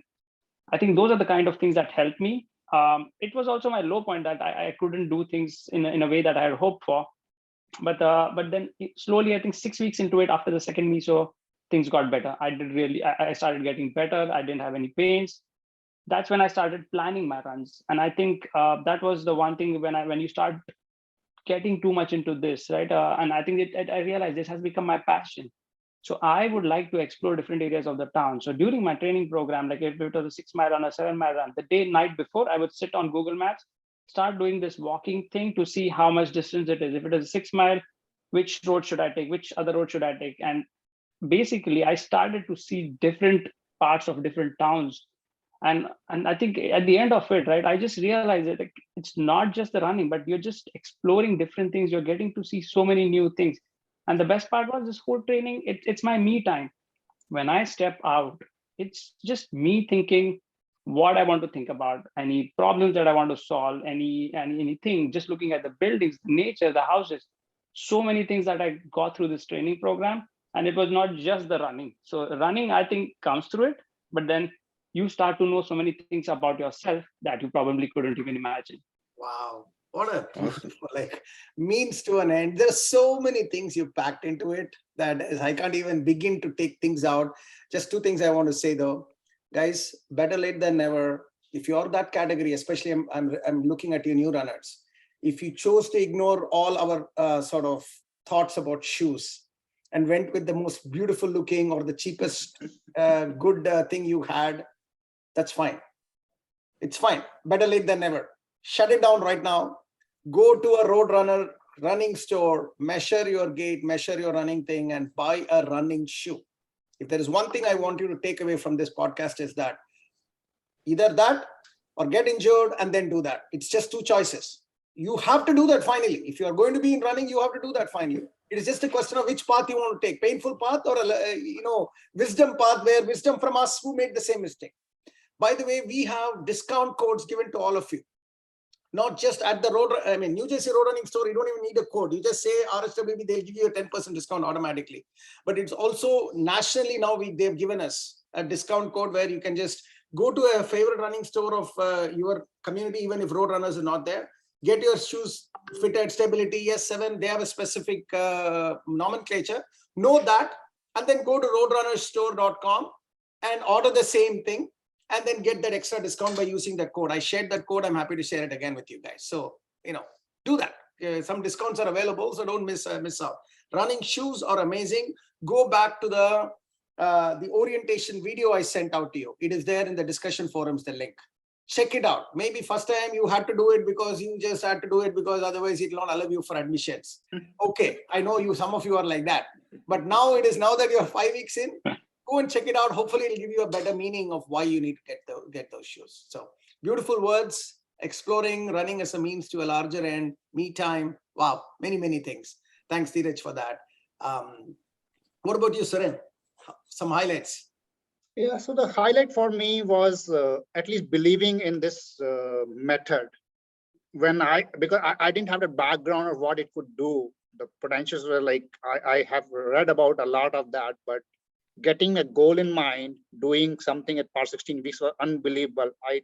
I think those are the kind of things that helped me. It was also my low point that I couldn't do things in a way that I had hoped for. But then slowly, I think 6 weeks into it, after the second meso, things got better. I started getting better. I didn't have any pains. That's when I started planning my runs. And I think that was the one thing when you start getting too much into this, right? And I think I realized this has become my passion. So I would like to explore different areas of the town. So during my training program, like if it was a 6-mile run or 7-mile run, the night before, I would sit on Google Maps, start doing this walking thing to see how much distance it is. If it is a 6-mile, which road should I take? Which other road should I take? And basically, I started to see different parts of different towns. And I think at the end of it, right, I just realized that it's not just the running, but you're just exploring different things. You're getting to see so many new things. And the best part was this whole training, it's my me time. When I step out, it's just me thinking what I want to think about, any problems that I want to solve, anything, just looking at the buildings, the nature, the houses, so many things that I got through this training program. And it was not just the running. So running, I think, comes through it, but then you start to know so many things about yourself that you probably couldn't even imagine. Wow. What a beautiful like means to an end. There's so many things you packed into it that I can't even begin to take things out. Just two things I want to say though, guys, better late than never. If you're that category, especially I'm looking at you new runners. If you chose to ignore all our sort of thoughts about shoes and went with the most beautiful looking or the cheapest good thing you had, that's fine. It's fine. Better late than never. Shut it down right now. Go to a Roadrunner running store, measure your gait, measure your running thing, and buy a running shoe. If there is one thing I want you to take away from this podcast is that either that or get injured and then do that. It's just two choices. You have to do that finally. If you are going to be in running, you have to do that finally. It is just a question of which path you want to take, painful path or wisdom path, where wisdom from us who made the same mistake. By the way, we have discount codes given to all of you. Not just at the New Jersey road running store, you don't even need a code. You just say RSWB, they'll give you a 10% discount automatically. But it's also nationally now they've given us a discount code where you can just go to a favorite running store of your community, even if road runners are not there. Get your shoes fitted, stability, S7, they have a specific nomenclature. Know that, and then go to roadrunnerstore.com and order the same thing. And then get that extra discount by using that code. I shared that code. I'm happy to share it again with you guys. So, do that. Some discounts are available, so don't miss out. Running shoes are amazing. Go back to the orientation video I sent out to you. It is there in the discussion forums, the link. Check it out. Maybe first time you had to do it because you just had to do it because otherwise it will not allow you for admissions. Okay, I know some of you are like that. But now that you're 5 weeks in, go and check it out. Hopefully it'll give you a better meaning of why you need to get those shoes. So beautiful words, exploring running as a means to a larger end, me time. Wow, many, many things. Thanks, Dhiraj, for that. What about you, Suren? Some highlights. Yeah, so the highlight for me was at least believing in this method. Because I didn't have a background of what it could do. The potentials were like, I have read about a lot of that, but getting a goal in mind, doing something at par 16 weeks was unbelievable. I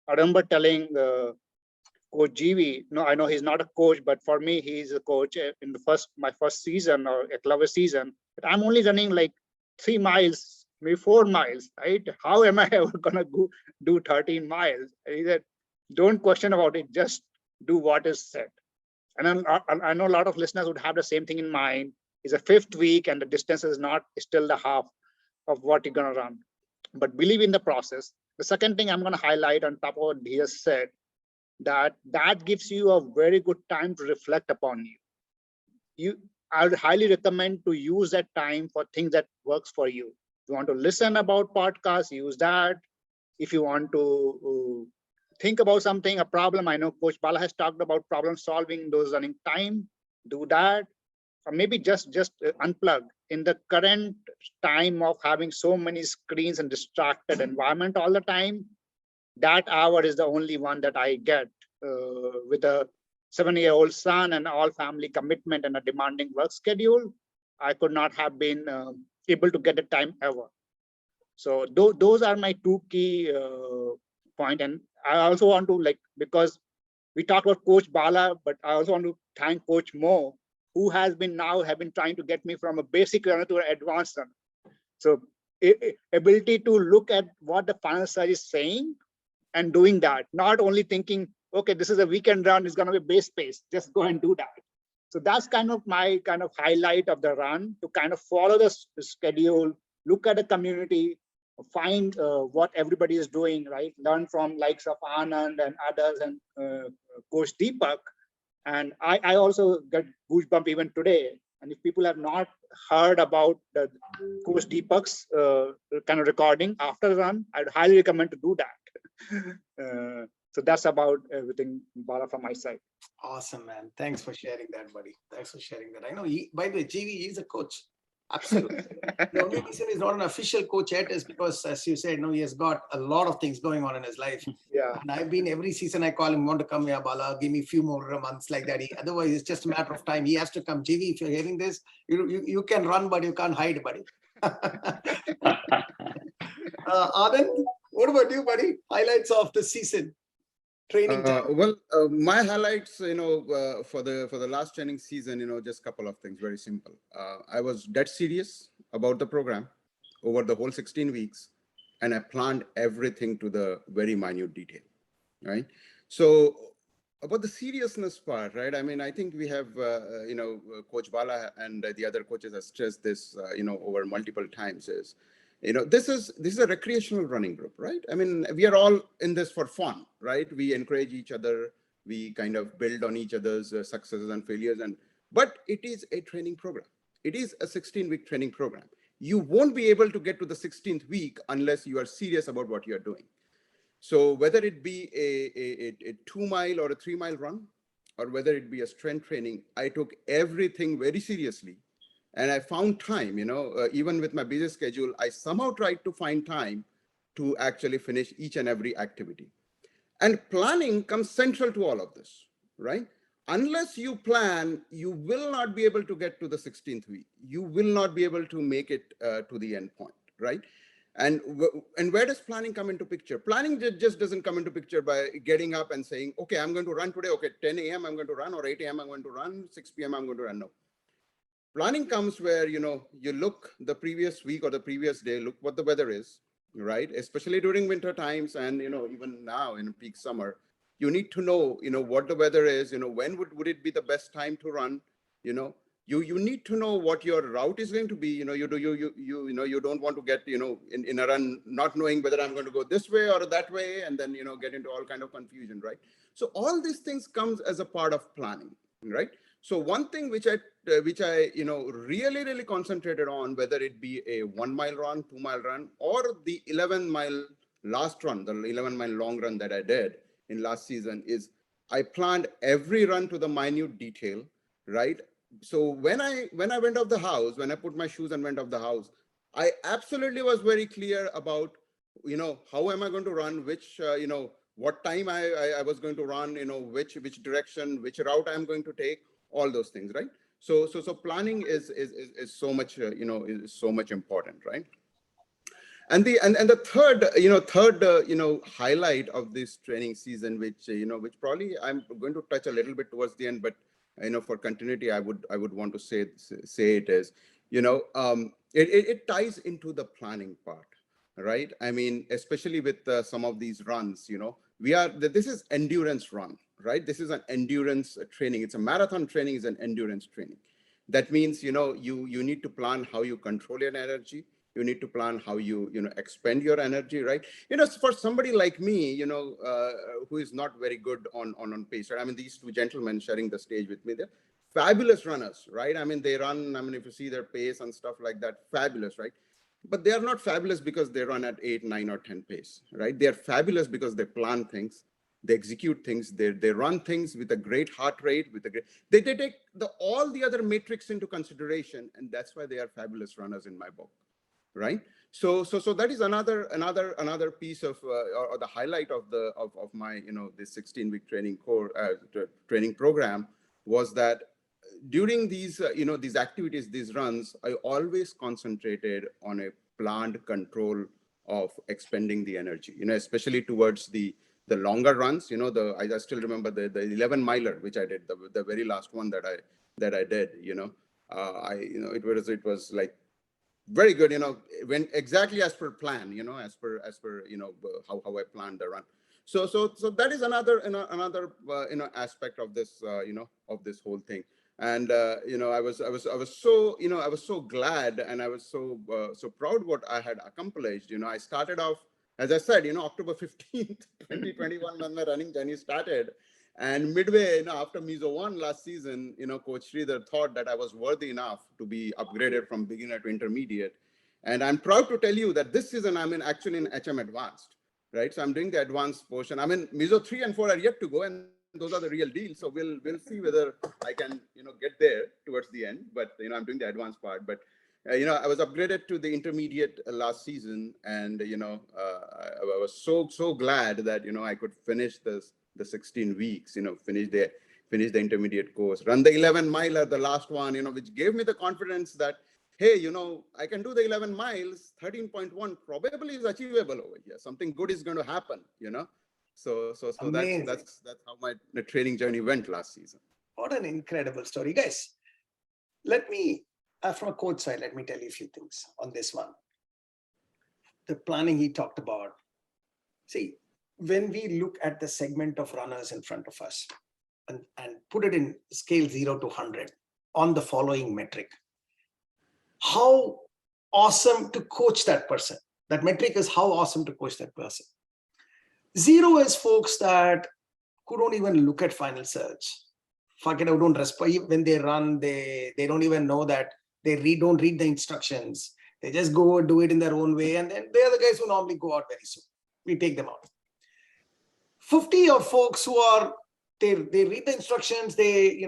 remember telling Coach GV, no, I know he's not a coach, but for me, he's a coach in my first season or a Clover season. But I'm only running like 3 miles, maybe 4 miles, right? How am I ever gonna do 13 miles? And he said, don't question about it, just do what is said. And I know a lot of listeners would have the same thing in mind. It's a 5th week and the distance is not still the half of what you're going to run, but believe in the process. The second thing I'm going to highlight on top of what Dhiraj said, that gives you a very good time to reflect upon you. I would highly recommend to use that time for things that works for you. you want to listen about podcasts, use that. If you want to think about something, a problem, I know Coach Bala has talked about problem solving, those running time, do that. Or maybe just unplug. In the current time of having so many screens and distracted environment all the time, that hour is the only one that I get with a 7-year-old son and all family commitment and a demanding work schedule. I could not have been able to get the time ever. So those are my two key points. And I also want to, like, because we talked about Coach Bala, but I also want to thank Coach Mo, who has been trying to get me from a basic runner to an advanced runner. So ability to look at what the final search is saying and doing that, not only thinking, okay, this is a weekend run, it's going to be base pace, just go and do that. So that's kind of my highlight of the run, to kind of follow the schedule, look at the community, find what everybody is doing, right? Learn from likes of Anand and others and Coach Deepak. And I also get goosebump even today. And if people have not heard about the Coach Deepak's kind of recording after the run, I'd highly recommend to do that. So that's about everything, Bala, from my side. Awesome, man. Thanks for sharing that, buddy. Thanks for sharing that. I know, by the way, GV is a coach. Absolutely. The only reason he's not an official coach yet is because, as you said, he has got a lot of things going on in his life. Yeah. And I've been, every season I call him, want to come here, Bala, give me a few more months like that. Otherwise, it's just a matter of time. He has to come. GV, if you're hearing this, you can run, but you can't hide, buddy. Anand, what about you, buddy? Highlights of the season? Training time. My highlights, for the last training season, just a couple of things, very simple. I was dead serious about the program over the whole 16 weeks, and I planned everything to the very minute detail, right? So about the seriousness part, right? I mean, I think we have, Coach Bala and the other coaches have stressed this, over multiple times is, this is a recreational running group, right? I mean, we are all in this for fun, right? We encourage each other. We kind of build on each other's successes and failures. But it is a training program. It is a 16-week training program. You won't be able to get to the 16th week unless you are serious about what you're doing. So whether it be a 2-mile or a 3-mile run, or whether it be a strength training, I took everything very seriously. And I found time, even with my busy schedule, I somehow tried to find time to actually finish each and every activity. And planning comes central to all of this, right? Unless you plan, you will not be able to get to the 16th week. You will not be able to make it to the end point, right? And where does planning come into picture? Planning just doesn't come into picture by getting up and saying, okay, I'm going to run today. Okay, 10 a.m. I'm going to run, or 8 a.m. I'm going to run, 6 p.m. I'm going to run. No. Planning comes where, you look the previous week or the previous day, look what the weather is, right? Especially during winter times and, even now in peak summer, you need to know, what the weather is, when would it be the best time to run, you need to know what your route is going to be. You don't want to get, in a run, not knowing whether I'm going to go this way or that way, and then, get into all kind of confusion, right? So all these things comes as a part of planning, right? So one thing which I really concentrated on, whether it be a 1-mile run, 2-mile run, or the 11-mile last run, the 11-mile long run that I did in last season, is I planned every run to the minute detail, right? So when I went off the house, when I put my shoes and went off the house, I absolutely was very clear about, how am I going to run, which, what time I was going to run, which direction, which route I'm going to take, all those things, right? So planning is so much, is so much important, right? And the third highlight of this training season, which probably I'm going to touch a little bit towards the end, but for continuity, I would want to say it is, it ties into the planning part, right? I mean, especially with some of these runs, this is endurance run, right? This is an endurance training. It's a marathon training, is an endurance training. That means, you need to plan how you control your energy. You need to plan how you, expend your energy, right? For somebody like me, who is not very good on pace, right? I mean, these two gentlemen sharing the stage with me, they're fabulous runners, right? I mean, they run, if you see their pace and stuff like that, fabulous, right? but they are not fabulous because they run at 8, 9, or 10 pace, right? They are fabulous because they plan things, they execute things, they run things with a great heart rate, with a great, they take all the other metrics into consideration, and that's why they are fabulous runners in my book, right? So that is another piece of or the highlight of my this 16-week training program was that during these these activities, these runs, I always concentrated on a planned control of expending the energy, especially towards the longer runs. I still remember the 11 miler which I did, the very last one that I did. It was like very good, when exactly as per plan, as per how I planned the run. So that is another aspect of this of this whole thing. And I was so glad, and I was so proud what I had accomplished. I started off, as I said, October 15th 2021 when my running journey started. And midway, after Mizo 1 last season, Coach Sridhar thought that I was worthy enough to be upgraded from beginner to intermediate. And I'm proud to tell you that this season I'm actually in HM Advanced, right? So I'm doing the advanced portion. I mean, Mizo 3 and 4 are yet to go, and those are the real deal. So we'll see whether I can, get there towards the end. But I'm doing the advanced part. But I was upgraded to the intermediate last season, and I was so glad that I could finish the 16 weeks, finish the intermediate course, run the 11 miler, the last one, which gave me the confidence that, hey, I can do the 11 miles, 13.1 probably is achievable over here. Something good is going to happen, So that's how my training journey went last season. What an incredible story. Guys, let me, from a coach side, let me tell you a few things on this one. The planning he talked about. See, when we look at the segment of runners in front of us and put it in scale 0 to 100 on the following metric, how awesome to coach that person. That metric is how awesome to coach that person. 0 is folks that who don't even look at final search. Fuck it, don't respond. When they run, they don't even know that they don't read the instructions. They just go do it in their own way. And then they are the guys who normally go out very soon. We take them out. 50 are folks who are, they read the instructions, they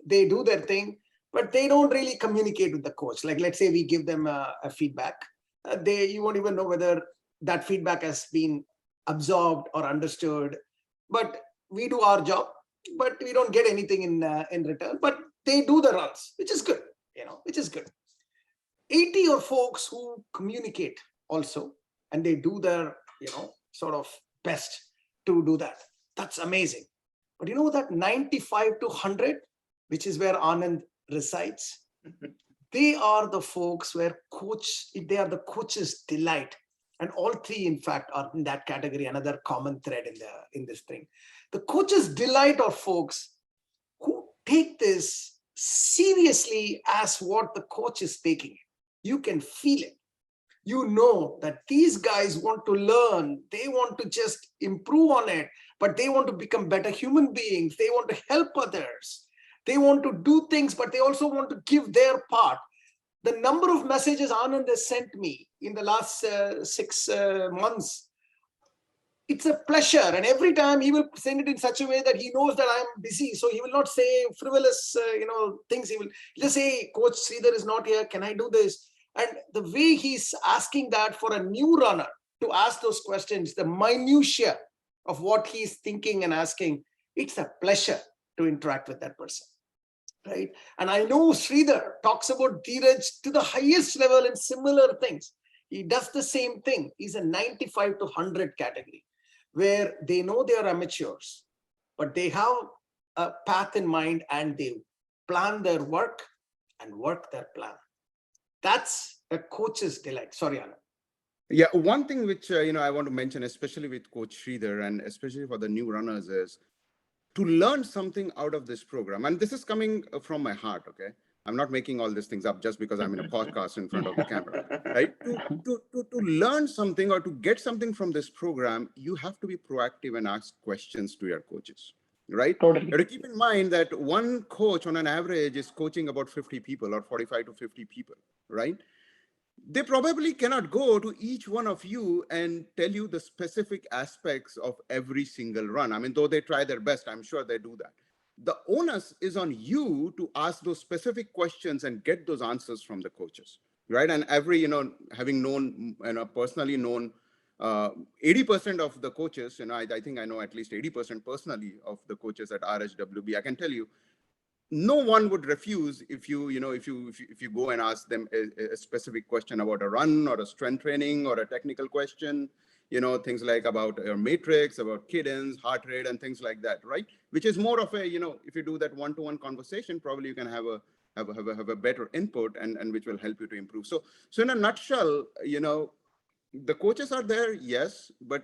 do their thing, but they don't really communicate with the coach. Like, let's say we give them a feedback. You won't even know whether that feedback has been absorbed or understood. But we do our job, but we don't get anything in return. But they do the runs, which is good, which is good. 80 are folks who communicate also, and they do their, sort of best to do that. That's amazing. But that 95 to 100, which is where Anand resides, they are the folks where they are the coach's delight. And all three, in fact, are in that category, another common thread in this thing. The coach's delight are folks who take this seriously as what the coach is taking it. You can feel it. You know that these guys want to learn. They want to just improve on it, but they want to become better human beings. They want to help others. They want to do things, but they also want to give their part. The number of messages Anand has sent me in the last 6 months, it's a pleasure. And every time he will send it in such a way that he knows that I'm busy. So he will not say frivolous, things. He will just say, Coach Sridhar is not here. Can I do this? And the way he's asking that for a new runner to ask those questions, the minutiae of what he's thinking and asking, it's a pleasure to interact with that person. Right? And I know Sridhar talks about Dhiraj to the highest level in similar things. He does the same thing. He's a 95 to 100 category where they know they are amateurs, but they have a path in mind and they plan their work and work their plan. That's a coach's delight. Sorry, Anand. Yeah, one thing which I want to mention, especially with Coach Sridhar and especially for the new runners, is to learn something out of this program. And this is coming from my heart, okay? I'm not making all these things up just because I'm in a podcast in front of the camera, right? To learn something or to get something from this program, you have to be proactive and ask questions to your coaches, right? Totally. You have to keep in mind that one coach on an average is coaching about 50 people or 45 to 50 people, right? they probably cannot go to each one of you and tell you the specific aspects of every single run. I mean, though they try their best, I'm sure they do that. The onus is on you to ask those specific questions and get those answers from the coaches, right? And every, having known, personally known 80% of the coaches, I think I know at least 80% personally of the coaches at RHWB, I can tell you, no one would refuse if you go and ask them a specific question about a run or a strength training or a technical question, things like about your matrix, about cadence, heart rate, and things like that, right? Which is more of a, if you do that one-to-one conversation, probably you can have a better input and which will help you to improve. So in a nutshell, the coaches are there, yes, but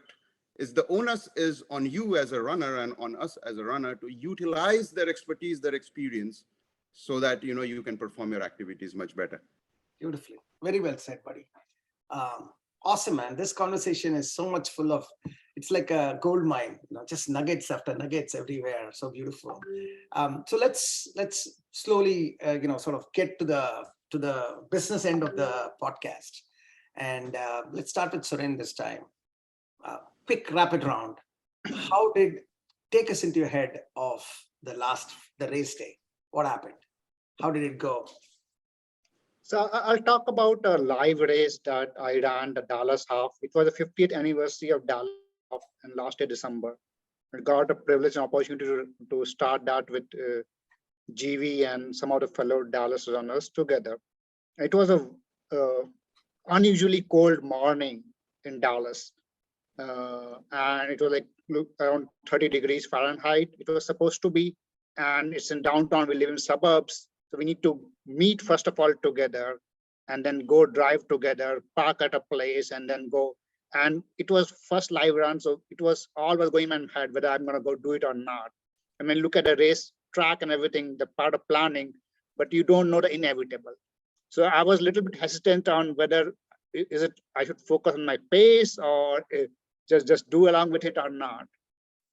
the onus is on you as a runner and on us as a runner to utilize their expertise, their experience, so that you can perform your activities much better. Beautifully, very well said, buddy. Awesome, man. This conversation is so much full of, it's like a gold mine, just nuggets after nuggets everywhere. So beautiful. So let's slowly, sort of get to the business end of the podcast, and let's start with Suren this time. Quick rapid round. Take us into your head of the race day. What happened? How did it go? So I'll talk about a live race that I ran, the Dallas Half. It was the 50th anniversary of Dallas Half in last year, December. I got a privilege and opportunity to start that with GV and some of the fellow Dallas runners together. It was a unusually cold morning in Dallas. And it was like around 30 degrees Fahrenheit. It was supposed to be, and it's in downtown. We live in suburbs, so we need to meet first of all together, and then go drive together, park at a place, and then go. And it was first live run, so it was always going in my head whether I'm going to go do it or not. I mean, look at the race track and everything, the part of planning, but you don't know the inevitable. So I was a little bit hesitant on whether I should focus on my pace or just do along with it or not.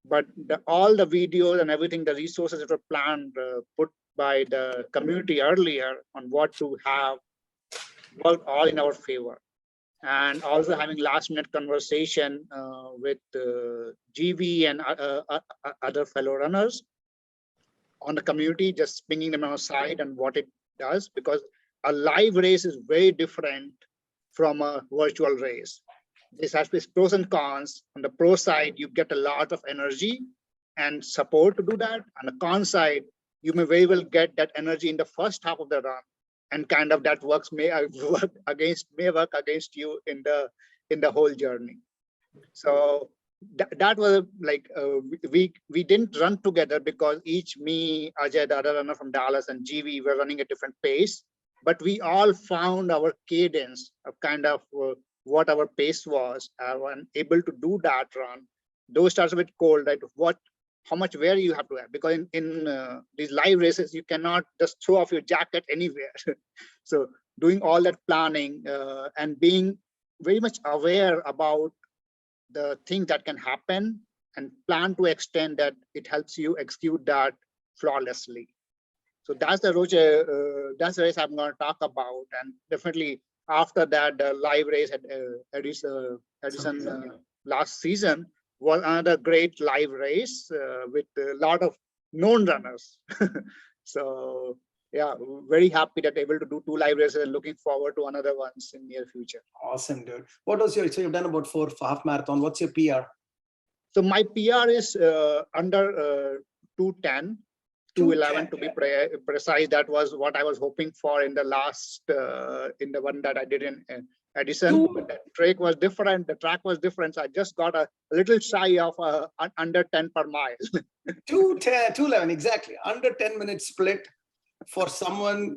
But all the videos and everything, the resources that were planned, put by the community earlier on what to have, worked all in our favor. And also having last minute conversation with GV and other fellow runners on the community, just bringing them aside and what it does, because a live race is very different from a virtual race. This has its pros and cons. On the pro side, you get a lot of energy and support to do that. On the con side, you may very well get that energy in the first half of the run, and kind of that may work against you in the whole journey. So that was like we didn't run together because each me, Ajay, the other runner from Dallas, and GV were running at different pace, but we all found our cadence of kind of what our pace was, and able to do that run. Those starts a bit cold, right? How much wear you have to have, because in these live races, you cannot just throw off your jacket anywhere. So doing all that planning and being very much aware about the things that can happen and plan to extend that it helps you execute that flawlessly. So that's the race I'm going to talk about. And definitely after that, the live race at Edison last season was another great live race with a lot of known runners. So yeah, very happy that able to do 2 live races and looking forward to another ones in near future. Awesome, dude. So you've done about 4 half marathon. What's your PR? So my PR is under 210. 211 to be precise. That was what I was hoping for in the last in the one that I did in Edison. But the track was different. The track was different. So I just got a little shy of under 10 per mile. 211, exactly. Under 10 minute split for someone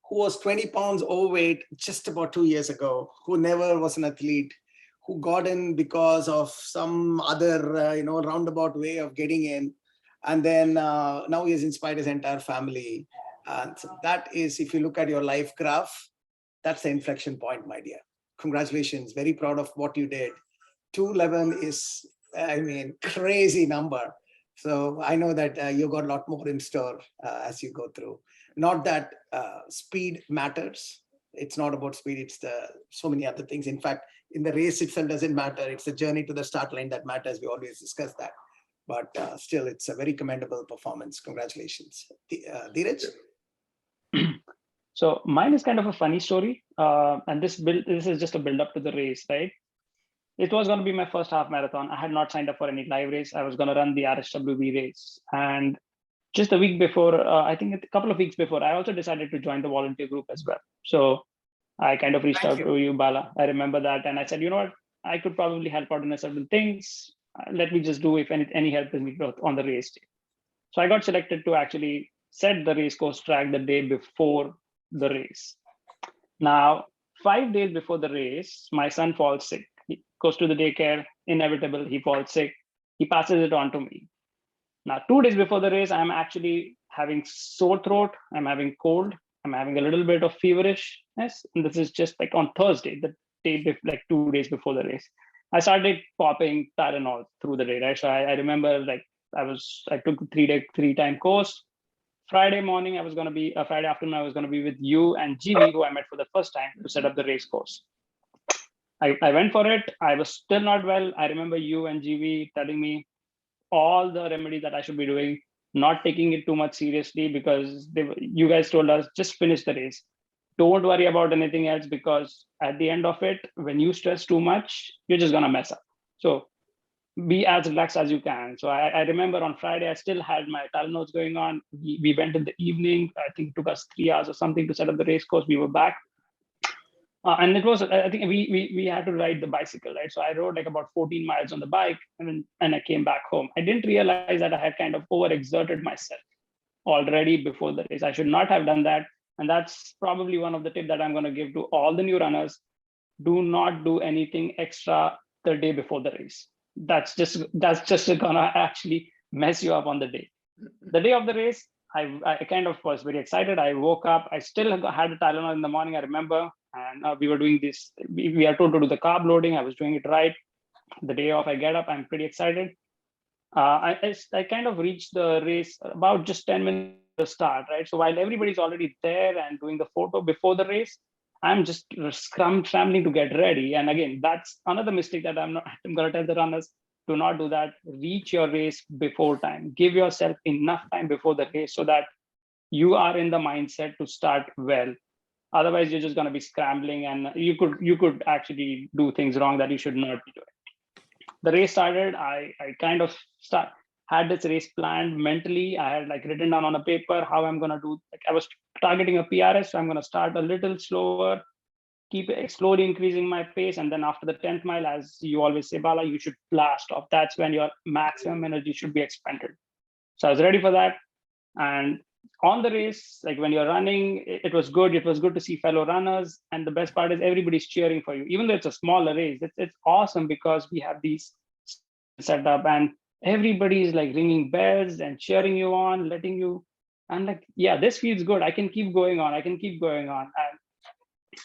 who was 20 pounds overweight just about 2 years ago, who never was an athlete, who got in because of some other roundabout way of getting in. And then now he has inspired his entire family. And so that is, if you look at your life graph, that's the inflection point, my dear. Congratulations. Very proud of what you did. 211 is, crazy number. So I know that you got a lot more in store as you go through. Not that speed matters. it's not about speed, it's so many other things. In fact, in the race itself doesn't matter. It's the journey to the start line that matters. We always discuss that. But still, it's a very commendable performance. Congratulations. Dhiraj? So mine is kind of a funny story. And this is just a build up to the race, right? It was going to be my first half marathon. I had not signed up for any live race. I was going to run the RSWB race. And just a week before, I think a couple of weeks before, I also decided to join the volunteer group as well. So I kind of reached out to you, Bala. I remember that. And I said, you know what, I could probably help out in certain things. Let me just do if any help is needed on the race day. So I got selected to actually set the race course track the day before the race. Now, 5 days before the race, my son falls sick. He goes to the daycare, inevitable, he falls sick. He passes it on to me. Now, 2 days before the race, I'm actually having sore throat. I'm having cold. I'm having a little bit of feverishness. And this is just like on Thursday, the day like 2 days before the race. I started popping Tylenol through the day, right? So I remember like I took the 3-time course. Friday morning, Friday afternoon, I was going to be with you and GV, who I met for the first time, to set up the race course. I went for it. I was still not well. I remember you and GV telling me all the remedies that I should be doing, not taking it too much seriously, because you guys told us, just finish the race. Don't worry about anything else, because at the end of it, when you stress too much, you're just going to mess up. So be as relaxed as you can. So I remember on Friday, I still had my Tylenols going on. We went in the evening. I think it took us 3 hours or something to set up the race course. We were back. And it was, I think we had to ride the bicycle, right? So I rode like about 14 miles on the bike, and I came back home. I didn't realize that I had kind of overexerted myself already before the race. I should not have done that. And that's probably one of the tips that I'm going to give to all the new runners. Do not do anything extra the day before the race. That's just gonna actually mess you up on the day. The day of the race, I kind of was very excited. I woke up. I still had a Tylenol in the morning, I remember. And we were doing this. We are told to do the carb loading. I was doing it right. The day off, I get up. I'm pretty excited. I kind of reached the race about just 10 minutes to start, right? So while everybody's already there and doing the photo before the race, I'm just scrambling to get ready. And again, that's another mistake that I'm going to tell the runners, do not do that. Reach your race before time. Give yourself enough time before the race so that you are in the mindset to start well. Otherwise, you're just going to be scrambling, and you could actually do things wrong that you should not be doing. The race started. I kind of had this race planned mentally. I had like written down on a paper how I'm going to do. Like I was targeting a PRS, so I'm going to start a little slower, keep slowly increasing my pace, and then after the 10th mile, as you always say, Bala, you should blast off. That's when your maximum energy should be expended. So I was ready for that, and on the race, like when you're running, it was good. It was good to see fellow runners. And the best part is everybody's cheering for you. Even though it's a smaller race, it's awesome because we have these set up and everybody's like ringing bells and cheering you on, letting you, and like, yeah, this feels good. I can keep going on. And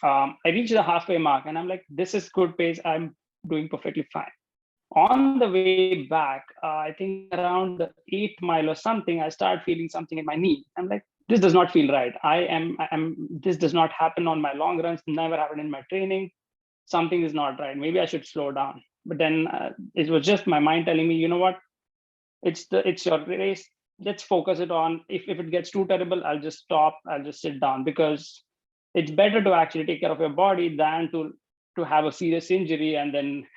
I reached the halfway mark and I'm like, this is good pace. I'm doing perfectly fine. On the way back, I think around the 8th mile or something, I started feeling something in my knee. I'm like, this does not feel right. This does not happen on my long runs, never happened in my training. Something is not right. Maybe I should slow down. But then it was just my mind telling me, you know what? It's your race. Let's focus it on. If it gets too terrible, I'll just stop. I'll just sit down, because it's better to actually take care of your body than to have a serious injury and then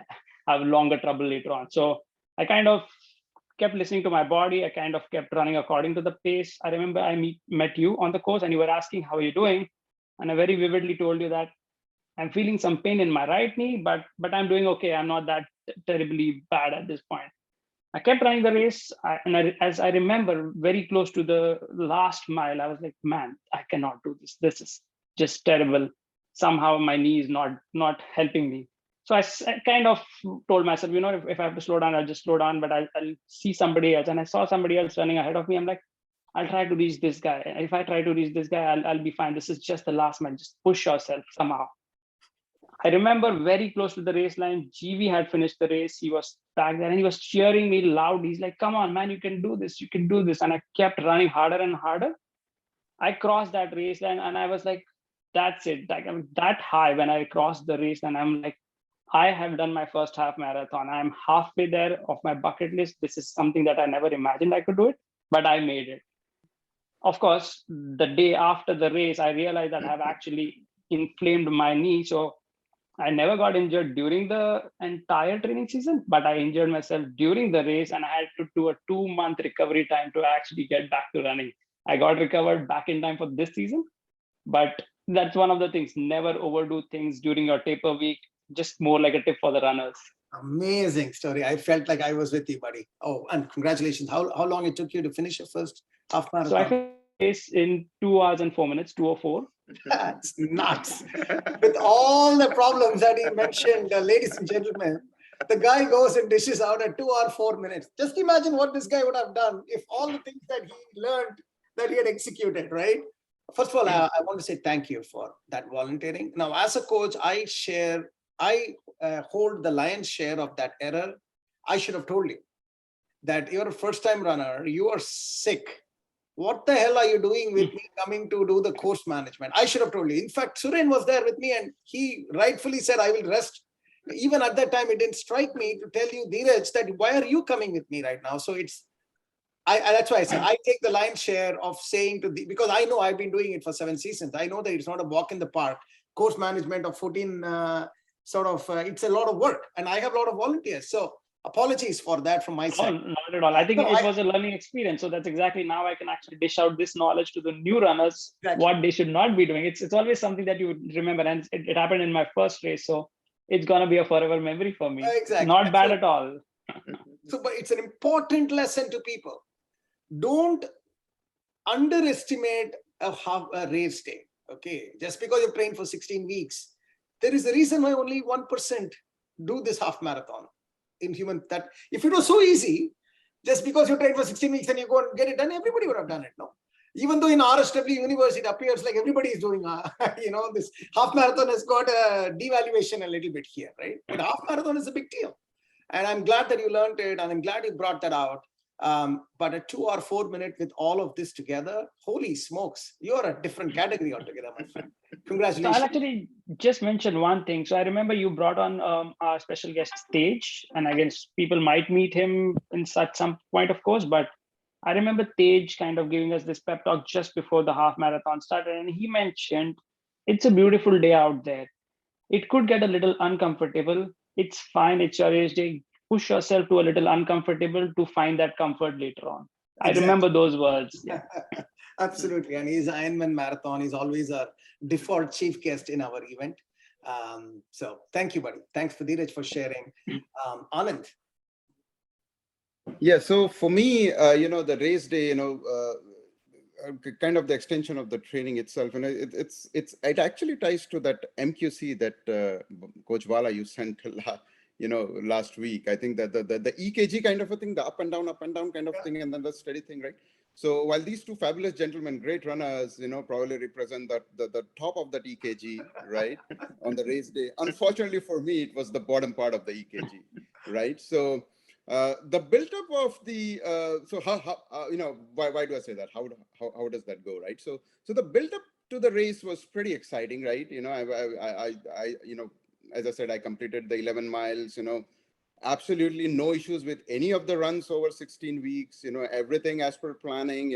have longer trouble later on. So I kind of kept listening to my body. I kind of kept running according to the pace. I remember I met you on the course and you were asking, how are you doing? And I very vividly told you that I'm feeling some pain in my right knee, but I'm doing okay. I'm not that terribly bad at this point. I kept running the race. As I remember, very close to the last mile, I was like, man, I cannot do this. This is just terrible. Somehow my knee is not helping me. So I kind of told myself, you know, if I have to slow down, I'll just slow down, but I'll see somebody else. And I saw somebody else running ahead of me. I'm like, I'll try to reach this guy. If I try to reach this guy, I'll be fine. This is just the last mile. Just push yourself somehow. I remember very close to the race line, GV had finished the race. He was back there and he was cheering me loud. He's like, come on, man, you can do this. You can do this. And I kept running harder and harder. I crossed that race line and I was like that's it. Like I'm that high when I crossed the race, and I'm like, I have done my first half marathon. I'm halfway there of my bucket list. This is something that I never imagined I could do it, but I made it. Of course, the day after the race, I realized that I've actually inflamed my knee. So I never got injured during the entire training season, but I injured myself during the race, and I had to do a 2-month recovery time to actually get back to running. I got recovered back in time for this season, but that's one of the things. Never overdo things during your taper week. Just more like a tip for the runners. Amazing story. I felt like I was with you, buddy. Oh, and congratulations. How long it took you to finish your first half So I marathon? finished this in 2 hours and 4 minutes, 2:04. That's nuts. With all the problems that he mentioned, ladies and gentlemen, the guy goes and dishes out at 2 hours 4 minutes. Just imagine what this guy would have done if all the things that he learned that he had executed, right? First of all, I want to say thank you for that volunteering. Now, as a coach, I hold the lion's share of that error. I should have told you that you're a first-time runner, you are sick. What the hell are you doing with me coming to do the course management? I should have told you. In fact, Suren was there with me and he rightfully said, I will rest. Even at that time, it didn't strike me to tell you, Dhiraj, that why are you coming with me right now? So that's why I said, I take the lion's share of saying because I know I've been doing it for 7 seasons. I know that it's not a walk in the park. Course management of 14, it's a lot of work and I have a lot of volunteers. So apologies for that from my side. Not at all. I think it was a learning experience. So that's exactly now I can actually dish out this knowledge to the new runners, what they should not be doing. It's always something that you would remember. And it happened in my first race. So it's going to be a forever memory for me. Exactly. Not bad at all. But it's an important lesson to people. Don't underestimate a race day. Okay. Just because you've trained for 16 weeks, there is a reason why only 1% do this half marathon. In human, that if it was so easy, just because you train for 16 weeks and you go and get it done, everybody would have done it. No, even though in RSW universe it appears like everybody is doing this half marathon has got a devaluation a little bit here, right? But half marathon is a big deal, and I'm glad that you learned it and I'm glad you brought that out. But a 2 or 4 minute with all of this together, holy smokes, you're a different category altogether, my friend. Congratulations. So I'll actually just mention one thing. So I remember you brought on our special guest Tej, and I guess people might meet him in some point, of course, but I remember Tej kind of giving us this pep talk just before the half marathon started, and he mentioned it's a beautiful day out there. It could get a little uncomfortable. It's fine. It's your race day. Push yourself to a little uncomfortable to find that comfort later on. Exactly. I remember those words. Yeah. Absolutely. And he's Ironman Marathon. He's always a default chief guest in our event. So thank you, buddy. Thanks for Dhiraj for sharing. Anand. Yeah. So for me, the race day, kind of the extension of the training itself, and it actually ties to that MQC that Coach Bala you sent last week. I think that the EKG kind of a thing, the up and down kind of thing, and then the steady thing, right? So while these two fabulous gentlemen, great runners, probably represent the top of that EKG, right, on the race day. Unfortunately for me, it was the bottom part of the EKG, right? So the build-up of the so how why do I say that? How does that go, right? So the build-up to the race was pretty exciting, right? As I said, I completed the 11 miles, absolutely no issues with any of the runs over 16 weeks, everything as per planning,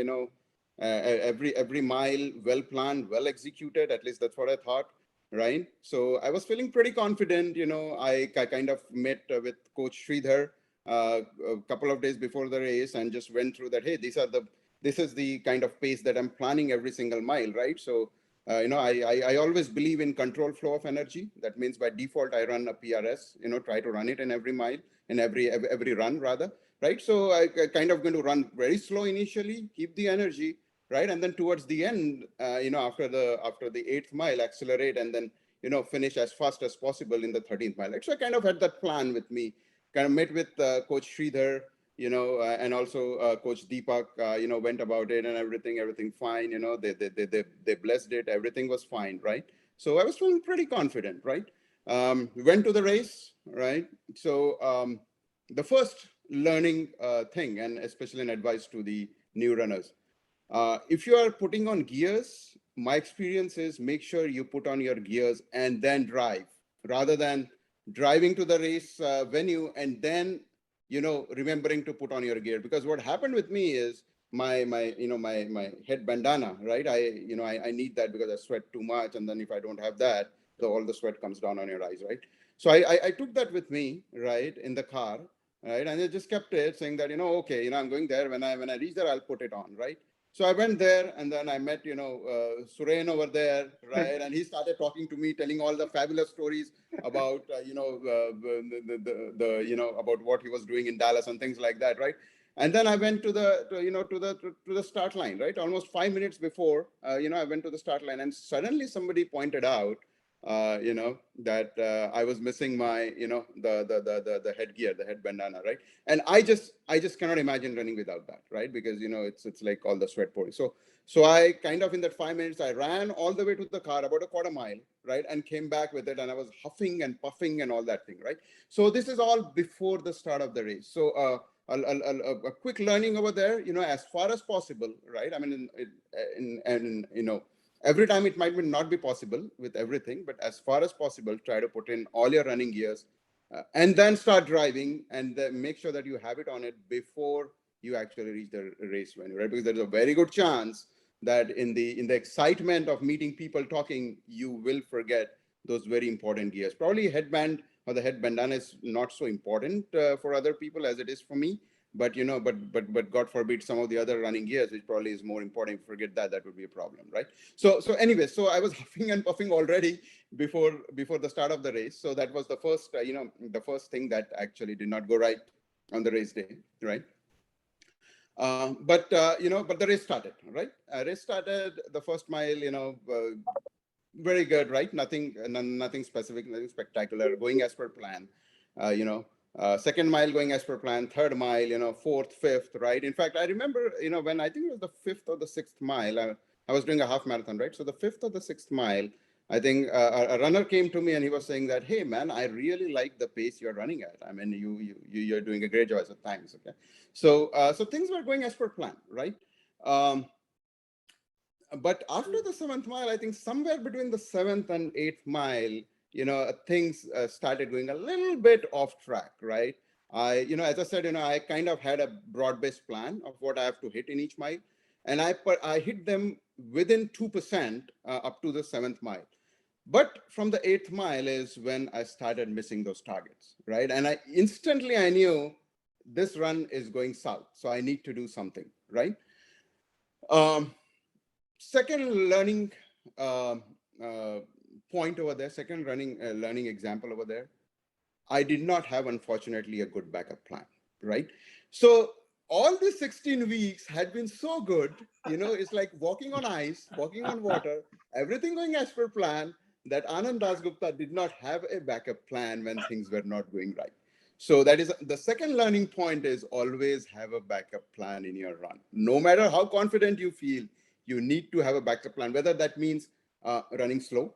every mile well planned, well executed, at least that's what I thought, right? So I was feeling pretty confident, I kind of met with Coach Sridhar a couple of days before the race and just went through that, hey, this is the kind of pace that I'm planning every single mile, right? So I always believe in control flow of energy. That means by default, I run a PRS, try to run it in every mile, in every run rather, right? So I kind of going to run very slow initially, keep the energy, right? And then towards the end, after the 8th mile, accelerate and then, finish as fast as possible in the 13th mile. Right? So I kind of had that plan with me, kind of met with Coach Sridhar, and also Coach Deepak, went about it and everything fine, they blessed it, everything was fine, right? So I was feeling pretty confident, right? We went to the race, right? So the first learning thing, and especially an advice to the new runners, if you are putting on gears, my experience is make sure you put on your gears and then drive, rather than driving to the race venue and then, remembering to put on your gear. Because what happened with me is my head bandana, right? I need that because I sweat too much. And then if I don't have that, all the sweat comes down on your eyes, right? So I took that with me, right, in the car, right? And I just kept it saying that, okay, I'm going there. When I reach there, I'll put it on, right? So I went there, and then I met, Suren over there, right? And he started talking to me, telling all the fabulous stories about, about what he was doing in Dallas and things like that, right? And then I went to the start line, right? Almost 5 minutes before, I went to the start line, and suddenly somebody pointed out, that I was missing my, the headgear, the head bandana, right? And I just cannot imagine running without that, right? Because, it's like all the sweat pouring. So I kind of, in that 5 minutes, I ran all the way to the car, about a quarter mile, right? And came back with it. And I was huffing and puffing and all that thing, right? So this is all before the start of the race. So a quick learning over there, as far as possible, right? I mean, every time it might not be possible with everything, but as far as possible, try to put in all your running gears and then start driving, and make sure that you have it on it before you actually reach the race venue, right? Because there's a very good chance that in the excitement of meeting people, talking, you will forget those very important gears. Probably headband or the head bandana is not so important for other people as it is for me. But but God forbid, some of the other running gears, which probably is more important, forget that would be a problem, right? So anyway, so I was huffing and puffing already before the start of the race. So that was the first the first thing that actually did not go right on the race day, right? But the race started, right? Race started, the first mile, very good, right? Nothing specific, nothing spectacular, going as per plan. Second mile going as per plan, third mile, fourth, fifth, right? In fact, I remember, when I think it was the fifth or the sixth mile, I was doing a half marathon, right? So the fifth or the sixth mile, I think a runner came to me and he was saying that, hey man, I really like the pace you're running at. I mean, you're doing a great job. So thanks. Okay. So things were going as per plan, right? But after the seventh mile, I think somewhere between the seventh and eighth mile, things started going a little bit off track, right? As I said, I kind of had a broad-based plan of what I have to hit in each mile, and I hit them within 2% up to the seventh mile. But from the eighth mile is when I started missing those targets, right? And I knew this run is going south, so I need to do something, right? Second learning point over there, second learning example over there, I did not have, unfortunately, a good backup plan, right? So all these 16 weeks had been so good, it's like walking on ice, walking on water, everything going as per plan, that Anand Dasgupta did not have a backup plan when things were not going right. So that is the second learning point, is always have a backup plan in your run. No matter how confident you feel, you need to have a backup plan, whether that means running slow,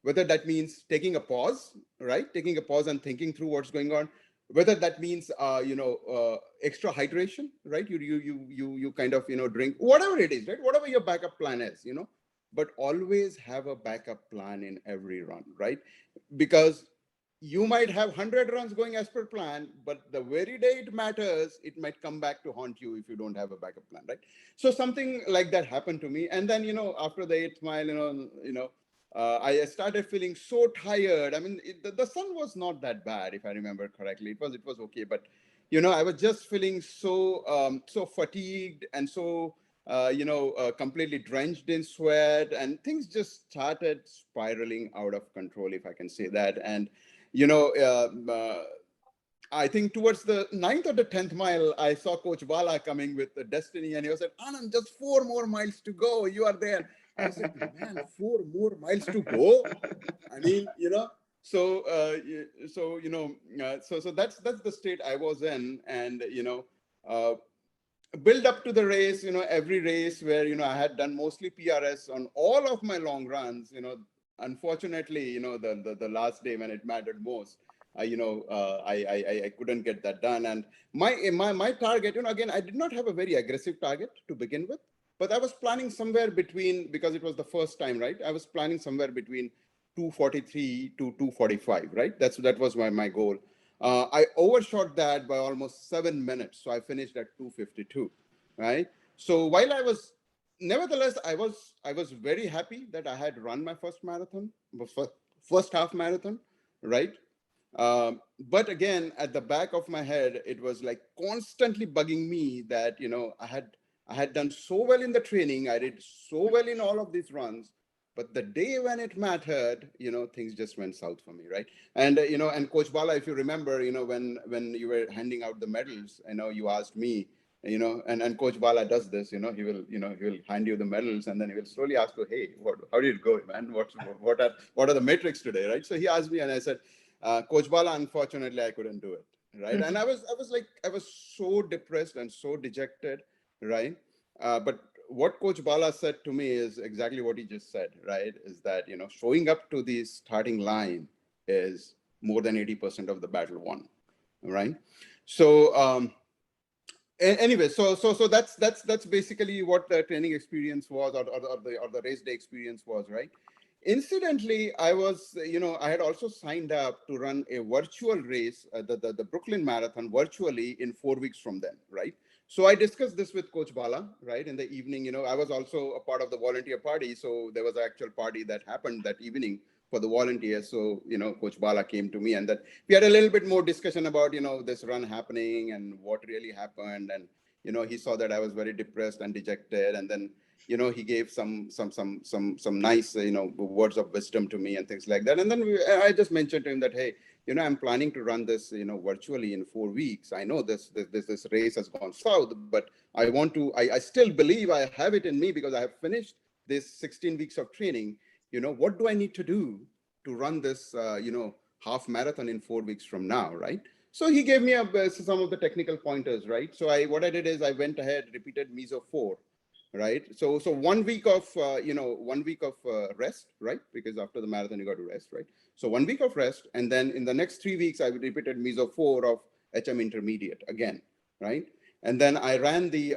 whether that means taking a pause, right? Taking a pause and thinking through what's going on, whether that means, extra hydration, right? You kind of, drink, whatever it is, right? Whatever your backup plan is, but always have a backup plan in every run, right? Because you might have 100 runs going as per plan, but the very day it matters, it might come back to haunt you if you don't have a backup plan, right? So something like that happened to me. And then, after the eighth mile, I started feeling so tired. I mean, the sun was not that bad, if I remember correctly. It was okay, but I was just feeling so so fatigued and so completely drenched in sweat, and things just started spiraling out of control, if I can say that. And I think towards the 9th or the 10th mile, I saw Coach Bala coming with the Destiny, and he was like, Anand, just 4 more miles to go. You are there. I was like, man, 4 more miles to go. I mean, so so that's the state I was in. And build up to the race, every race where I had done mostly PRS on all of my long runs, unfortunately, the last day when it mattered most, I couldn't get that done. And my target, again, I did not have a very aggressive target to begin with. but I was planning somewhere between, because it was the first time, right? I was planning somewhere between 2:43 to 2:45, right? That was my goal. I overshot that by almost 7 minutes. So I finished at 2:52, right? So while nevertheless, I was very happy that I had run my first marathon, first half marathon, right? But again, at the back of my head, it was like constantly bugging me that, I had done so well in the training. I did so well in all of these runs, but the day when it mattered, things just went south for me, right? And, and Coach Bala, if you remember, when you were handing out the medals, you asked me, and Coach Bala does this, he will hand you the medals, and then he will slowly ask you, hey, how did it go, man? What are the metrics today, right? So he asked me, and I said, Coach Bala, unfortunately, I couldn't do it, right? And I was so depressed and so dejected, right? But what Coach Bala said to me is exactly what he just said, right? Is that, showing up to the starting line is more than 80% of the battle won, right? So anyway, so that's basically what the training experience was, or the race day experience was, right? Incidentally, I had also signed up to run a virtual race, the Brooklyn Marathon, virtually in 4 weeks from then, right? So I discussed this with Coach Bala, right? In the evening, I was also a part of the volunteer party. So there was an actual party that happened that evening for the volunteers. So, Coach Bala came to me, and that we had a little bit more discussion about, this run happening and what really happened. And, he saw that I was very depressed and dejected. And then, he gave some nice, words of wisdom to me and things like that. And then I just mentioned to him that, hey, I'm planning to run this, virtually in 4 weeks. I know this race has gone south, but I still believe I have it in me because I have finished this 16 weeks of training. What do I need to do to run this, half marathon in 4 weeks from now, right? So he gave me some of the technical pointers, right? So what I did is I went ahead, repeated meso 4, right? So 1 week of, 1 week of rest, right? Because after the marathon, you got to rest, right? So 1 week of rest. And then in the next 3 weeks, I repeated meso 4 of HM intermediate again, right? And then I ran the,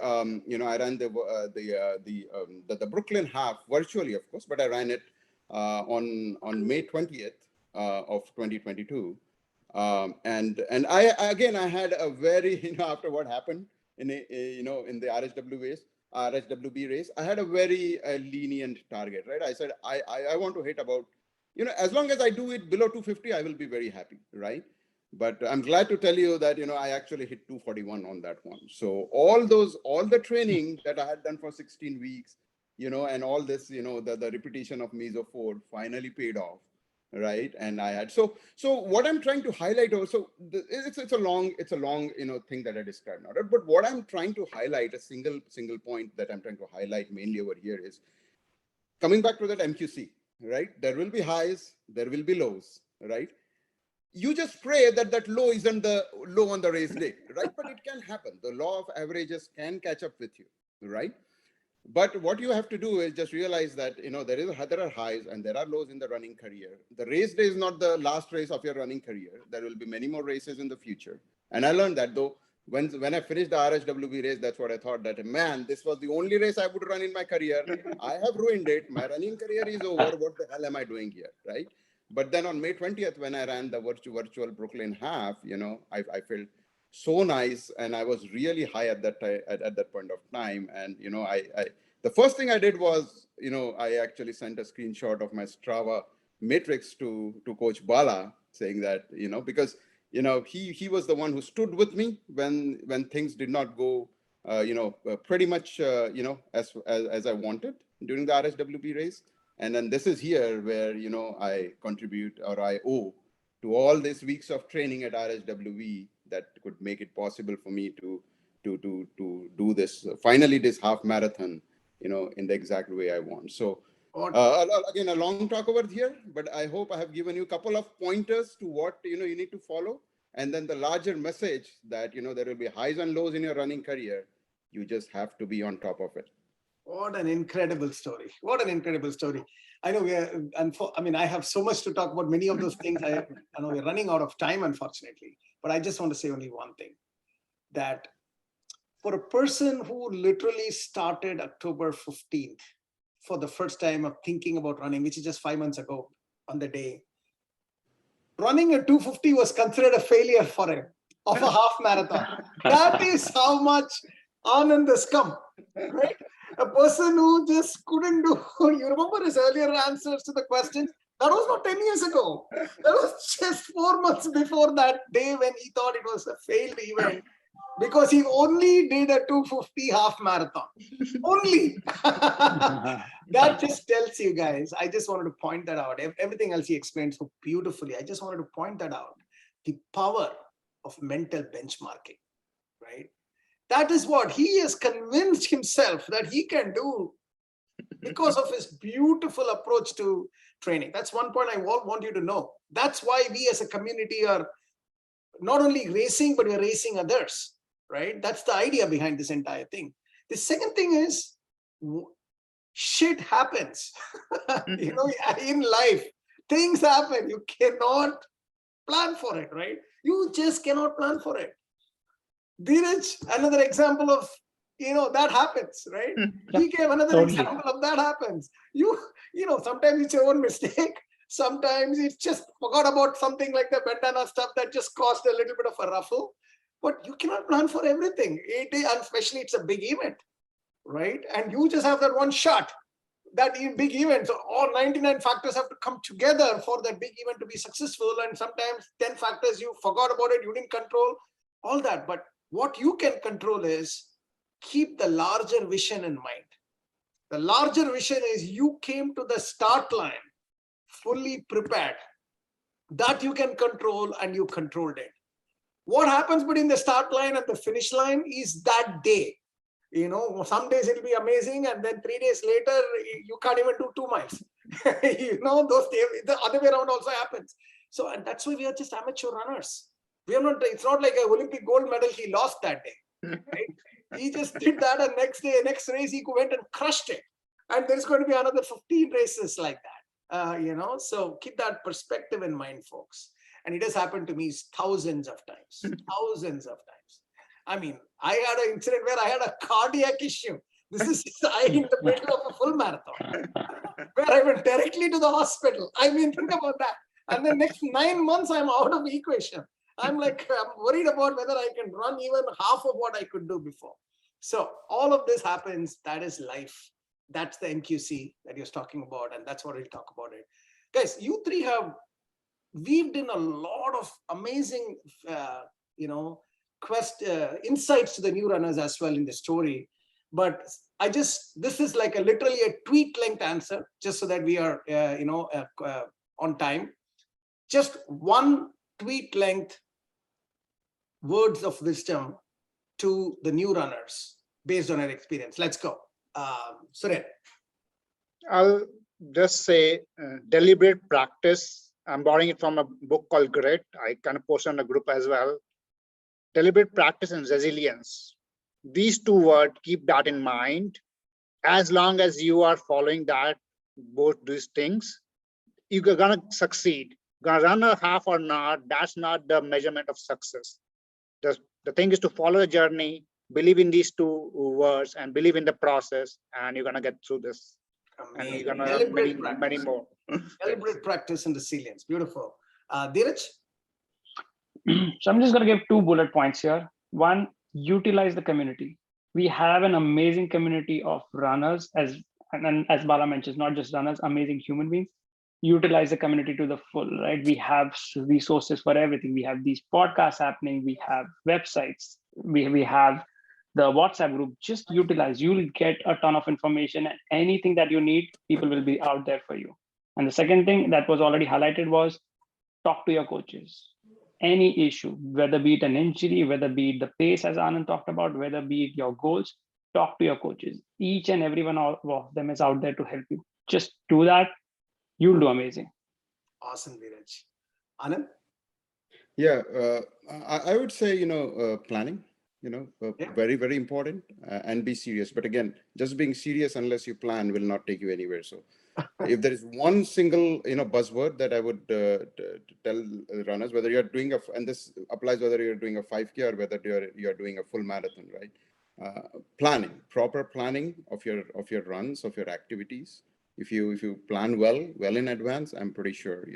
the Brooklyn half virtually, of course, but I ran it on May 20th of 2022. And I had a very, after what happened in in the RSWB race, I had a very lenient target, right? I said, I want to hit about, as long as I do it below 250, I will be very happy, right? But I'm glad to tell you that, I actually hit 241 on that one. So all the training that I had done for 16 weeks, and all this, the repetition of meso 4 finally paid off, right? And I had, so what I'm trying to highlight also, it's a long, thing that I described now, right? But what I'm trying to highlight, a single point that I'm trying to highlight mainly over here is coming back to that MQC, right? There will be highs, there will be lows, right? You just pray that low isn't the low on the race day, right? But it can happen. The law of averages can catch up with you, right? But what you have to do is just realize that, there are highs and there are lows in the running career. The race day is not the last race of your running career. There will be many more races in the future. And I learned that, though, when I finished the RSWB race, that's what I thought, that, man, this was the only race I would run in my career. I have ruined it. My running career is over. What the hell am I doing here, right? But then on May 20th, when I ran the virtual Brooklyn half, I felt so nice, and I was really high at that point of time. And the first thing I did was, I actually sent a screenshot of my Strava matrix to Coach Bala, saying that, because he was the one who stood with me when things did not go pretty much as I wanted during the RSWB race. And then this is here where I contribute, or I owe to all these weeks of training at RSWB that could make it possible for me to do this, finally this half marathon, in the exact way I want. So again, a long talk over here, but I hope I have given you a couple of pointers to what you need to follow, and then the larger message that there will be highs and lows in your running career. You just have to be on top of it. What an incredible story. What an incredible story. I know I have so much to talk about many of those things. I know we're running out of time, unfortunately, but I just want to say only one thing, that for a person who literally started October 15th for the first time of thinking about running, which is just 5 months ago on the day, running a 250 was considered a failure for him of a half marathon. That is how much Anand has come, right? A person who just couldn't do, you remember his earlier answers to the questions? That was not 10 years ago. That was just 4 months before that day when he thought it was a failed event because he only did a 250 half marathon. Only. That just tells you guys, I just wanted to point that out. Everything else he explained so beautifully. I just wanted to point that out. The power of mental benchmarking, right? That is what he has convinced himself that he can do because of his beautiful approach to training. That's one point I want you to know. That's why we as a community are not only racing, but we're racing others, right? That's the idea behind this entire thing. The second thing is, shit happens. You know, in life, things happen. You cannot plan for it, right? You just cannot plan for it. Dhiraj, another example of, you know, that happens, right? He gave another example of that happens. You know, sometimes it's your own mistake. Sometimes it's just forgot about something like the bandana stuff that just caused a little bit of a ruffle. But you cannot plan for everything. And especially it's a big event, right? And you just have that one shot, that big event. So all 99 factors have to come together for that big event to be successful. And sometimes 10 factors you forgot about it, you didn't control all that. But what you can control is keep the larger vision in mind. The larger vision is you came to the start line fully prepared. That you can control, and you controlled it. What happens between the start line and the finish line is that day. You know, some days it'll be amazing, and then 3 days later, you can't even do 2 miles. You know, those days, the other way around also happens. So, and that's why we are just amateur runners. We are not, it's not like an Olympic gold medal he lost that day. Right? He just did that, and next race, he went and crushed it. And there's going to be another 15 races like that. You know, so keep that perspective in mind, folks. And it has happened to me thousands of times, thousands of times. I mean, I had an incident where I had a cardiac issue. This is in the middle of a full marathon, where I went directly to the hospital. I mean, think about that. And the next 9 months, I'm out of the equation. I'm worried about whether I can run even half of what I could do before. So all of this happens. That is life. That's the MQC that you're talking about. And that's what we'll talk about it. Guys, you three have weaved in a lot of amazing, insights to the new runners as well in the story. But this is like literally a tweet length answer, just so that we are, on time. Just one tweet length words of wisdom to the new runners based on our experience. Let's go. Suren. I'll just say deliberate practice. I'm borrowing it from a book called Grit. I kind of posted on a group as well. Deliberate practice and resilience. These two words, keep that in mind. As long as you are following that, both these things, you're going to succeed. Going to run a half or not, that's not the measurement of success. The thing is to follow the journey, believe in these two words, and believe in the process, and you're going to get through this. And you're going to have many more. Deliberate practice and resilience. Beautiful. Dhiraj? So I'm just going to give 2 bullet points here. One, utilize the community. We have an amazing community of runners, as Bala mentions, not just runners, amazing human beings. Utilize the community to the full, right? We have resources for everything. We have these podcasts happening. We have websites. We have the WhatsApp group. Just utilize. You'll get a ton of information, and anything that you need, people will be out there for you. And the second thing that was already highlighted was talk to your coaches. Any issue, whether be it an injury, whether be it the pace, as Anand talked about, whether be it your goals, talk to your coaches. Each and every one of them is out there to help you. Just do that. You'll do amazing. Awesome, Dhiraj. Anand? Yeah, I would say, planning, very, very important, and be serious. But again, just being serious unless you plan will not take you anywhere. So if there is one single, buzzword that I would tell runners, whether you're doing and this applies whether you're doing a 5K or whether you're doing a full marathon, right? planning, proper planning of your runs, of your activities. If you plan well in advance, I'm pretty sure,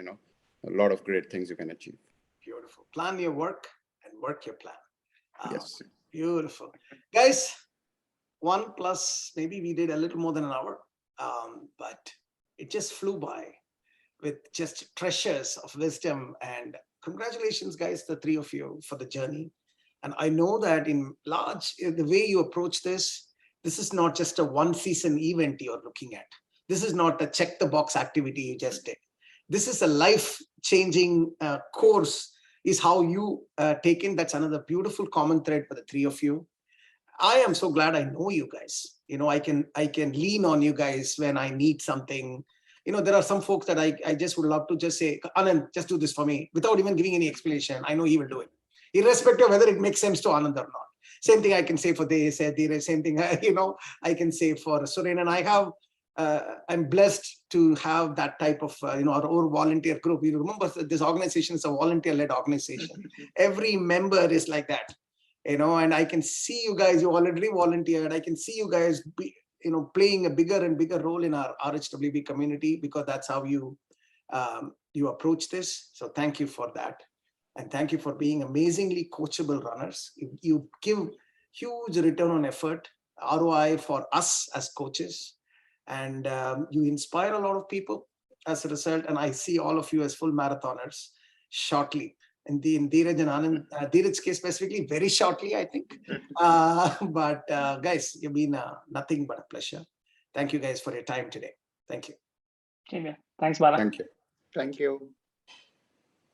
a lot of great things you can achieve. Beautiful. Plan your work and work your plan. Yes. Beautiful. Guys, 1+, maybe we did a little more than an hour, but it just flew by with just treasures of wisdom. And congratulations, guys, the three of you, for the journey. And I know that in the way you approach this is not just a one-season event you're looking at. This is not a check the box activity you just did. This is a life-changing course, is how you take in. That's another beautiful common thread for the three of you. I am so glad I know you guys. I can lean on you guys when I need something. There are some folks that I just would love to just say, Anand, just do this for me, without even giving any explanation. I know he will do it, irrespective of whether it makes sense to Anand or not. Same thing I can say for Dhiraj, same thing, I can say for Suren. And I'm blessed to have that type of, our volunteer group. You remember, this organization is a volunteer-led organization. Every member is like that, and I can see you guys, you already volunteered. I can see you guys playing a bigger and bigger role in our RHWB community, because that's how you approach this. So thank you for that. And thank you for being amazingly coachable runners. You give huge return on effort, ROI for us as coaches. And you inspire a lot of people as a result. And I see all of you as full marathoners shortly. In Dhiraj and Anand, Dhiraj's case specifically, very shortly, I think. But guys, you've been nothing but a pleasure. Thank you guys for your time today. Thank you. Okay, yeah. Thanks, Bala. Thank you. Thank you.